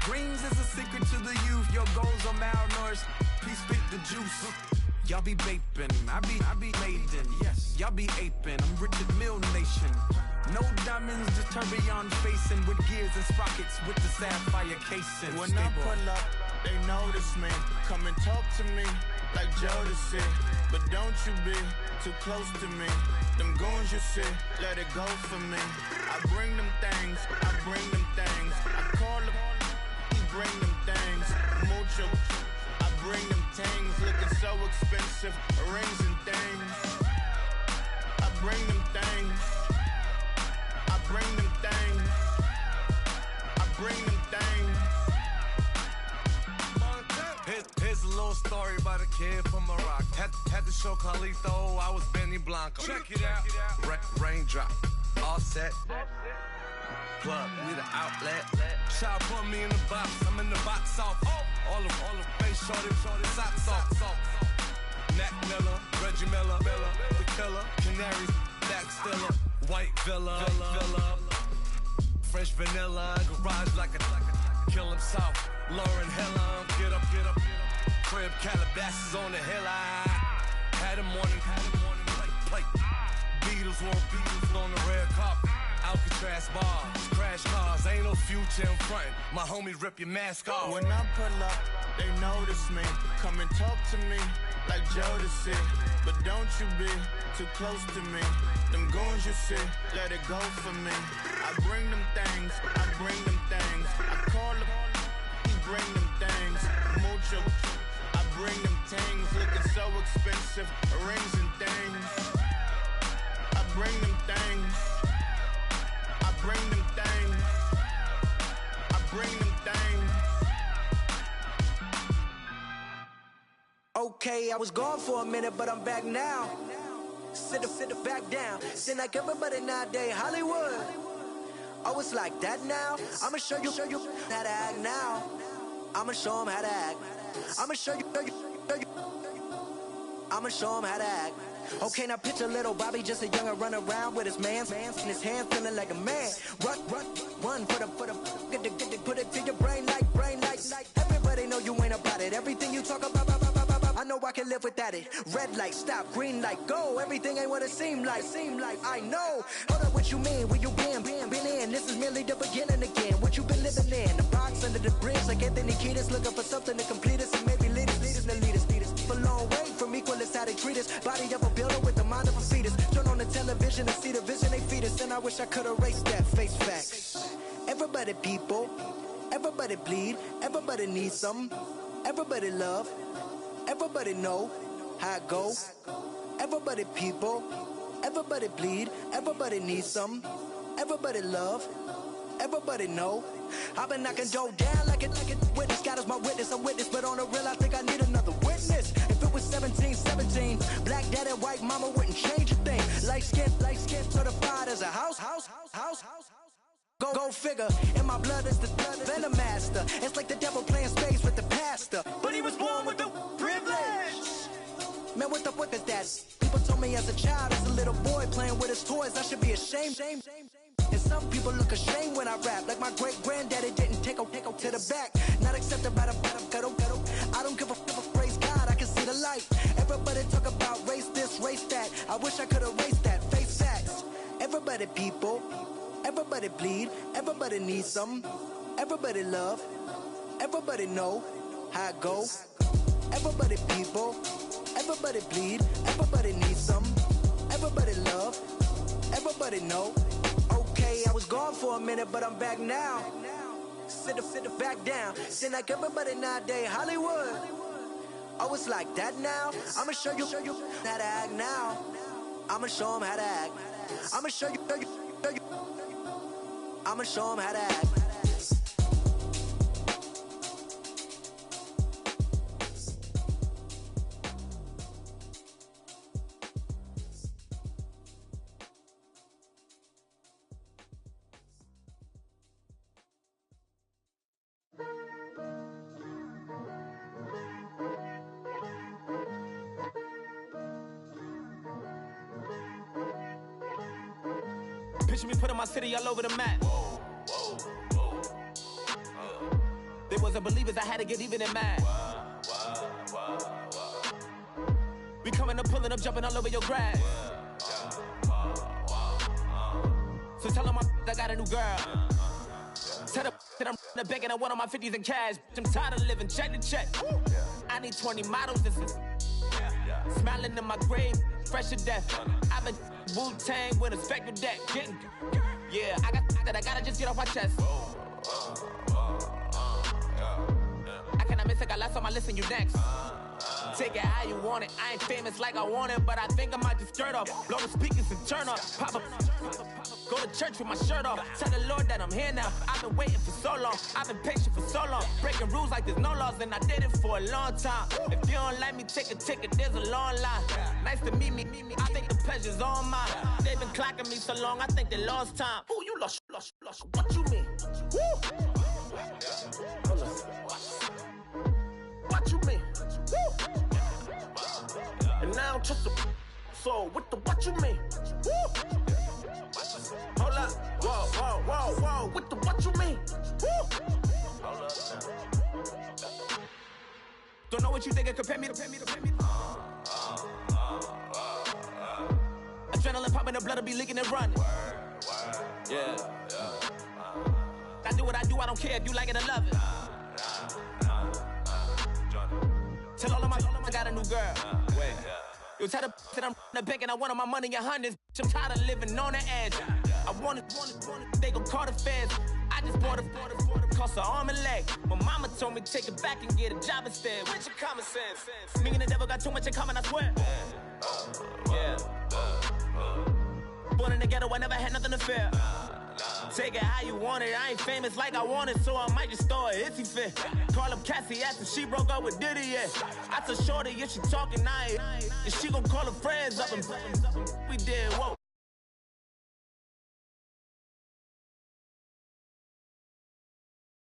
S14: Greens is a secret to the youth. Your goals are malnourished. Please spit the juice. Y'all be vaping, I be laden. Yes, y'all be aping. I'm Richard Mill Nation. No diamonds, just tourbillon facing with gears and sprockets with the sapphire casing.
S10: When I pull up, they notice me. Come and talk to me like Jodeci. But don't you be too close to me. Them goons you see, let it go for me. I bring them things, I call them, he bring them things. Mucho, I bring them things. Looking so expensive, rings and things. I bring them things. I bring them things. I bring them things.
S13: Here's a little story about a kid from Morocco. Had to show Carlito I was Benny Blanco. Check it out. Raindrop, all set. Plug, we the outlet. Shot put me in the box. I'm in the box off. All the face shorty, socks off. Nat Miller, Reggie Miller, the killer, Canaries, Black Stiller, White Villa, Fresh vanilla, garage like a kill him soft. Lauren Hiller, get up. Crib Calabasas on the hill. I had him morning, plate. Beatles on the red carpet. Alcatraz bars, crash cars, ain't no future in front. My homie rip your mask off.
S10: When I pull up, they notice me. Come and talk to me like Jodeci. But don't you be too close to me. Them goons you see, let it go for me. I bring them things, I call them, he bring them things. Mucho, I bring them things. Looking so expensive, rings and things. I bring them things. I bring them things. I bring them things.
S15: Okay, I was gone for a minute, but I'm back now. Sit back down. Seem like everybody nowadays Hollywood. Oh, it's like that now. I'ma show you how to act now. I'ma show 'em how to act. I'ma show you. I'ma show 'em how to act. Okay, now picture little Bobby, just a young'un run around with his man's in his hand, feeling like a man. Run for the put it to your brain like. Everybody know you ain't about it. Everything you talk about, I know I can live without it. Red light, stop, green light, go. Everything ain't what it seem like. I know. Hold up, what you mean? Where you been in? This is merely the beginning again. What you been living in? The box under the bridge, like Anthony Kiedis, looking for something to complete us and maybe lead us. genius. Body of a builder with the mind of a fetus. Turn on the television and see the vision they feed us. And I wish I could erase that. Face facts. Everybody people, everybody bleed, everybody needs some, everybody love, everybody know how it go. Everybody people, everybody bleed, everybody needs some, everybody love, everybody know. I've been knocking dough down like a witness. God is my witness, I'm witness, but on the real I think I need another witness. If it was 17, black dad and white mama wouldn't change a thing. Light skin, certified as a house. Go figure, in my blood is the venom master. It's like the devil playing space with the pastor. But he was born with the privilege. Man, what the fuck is that? People told me as a child, as a little boy playing with his toys, I should be ashamed. And some people look ashamed when I rap, like my great granddaddy didn't take to the back. Not accepted by the ghetto. I don't give a praise God, I can see the light. Everybody talk about race this, race that. I wish I could erase that. Face facts. Everybody people, everybody bleed, everybody needs some, everybody love, everybody know how it go. Everybody people, everybody bleed, everybody needs some, everybody love, everybody know. Okay, I was gone for a minute, but I'm back now. Sit back down. Seem like everybody nowadays Hollywood. Oh, it's like that now? I'ma show you how to act now. I'ma show them how to act. I'ma show you. I'ma show them how to act.
S16: Picture me putting my city all over the map. They wasn't believers, I had to get even and mad. We coming up, pulling up, jumping all over your grass. So tell them I got a new girl. Tell them that I'm the bank and I want on my 50s in cash. I'm tired of living check to check. I need 20 models. This is smiling in my grave, fresh to death. I've been Wu-Tang with a spectral deck. Yeah, I gotta just get off my chest. I cannot miss it, got lots on my list and you next. Take it how you want it. I ain't famous like I want it, but I think I might just skirt off. Blow the speakers and turn up. Pop up. Go to church with my shirt off. Tell the Lord that I'm here now. I've been waiting for so long. I've been patient for so long. Breaking rules like there's no laws, and I did it for a long time. If you don't like me, take a ticket. There's a long line. Nice to meet me. I think the pleasure's all mine. They've been clocking me so long, I think they lost time. Ooh, you lost. What you mean? Woo! What you mean? Woo! And now I'm just a so what you mean? Woo! Hold up, whoa, what you mean? Woo! Hold up now. Don't know what you think, compare me to. Adrenaline popping, the blood will be leaking and running. Yeah. I do what I do, I don't care if you like it or love it. Tell all of my I got a new girl. Wait. You tell the that I'm the bank and I want my money in hundreds. I'm tired of living on the edge. I want it, they gon' call the feds. I just bought a cost an arm and leg. My mama told me take it back and get a job instead. Where's your common sense? Me and the devil got too much in common, I swear. Yeah. Born in the ghetto, I never had nothing to fear. Take it how you want it. I ain't famous like I want it, so I might just throw a hissy fit. Call up Cassie after she broke up with Diddy, yeah. I told Shorty if she talking, and she gon' call her friends up and we did, whoa.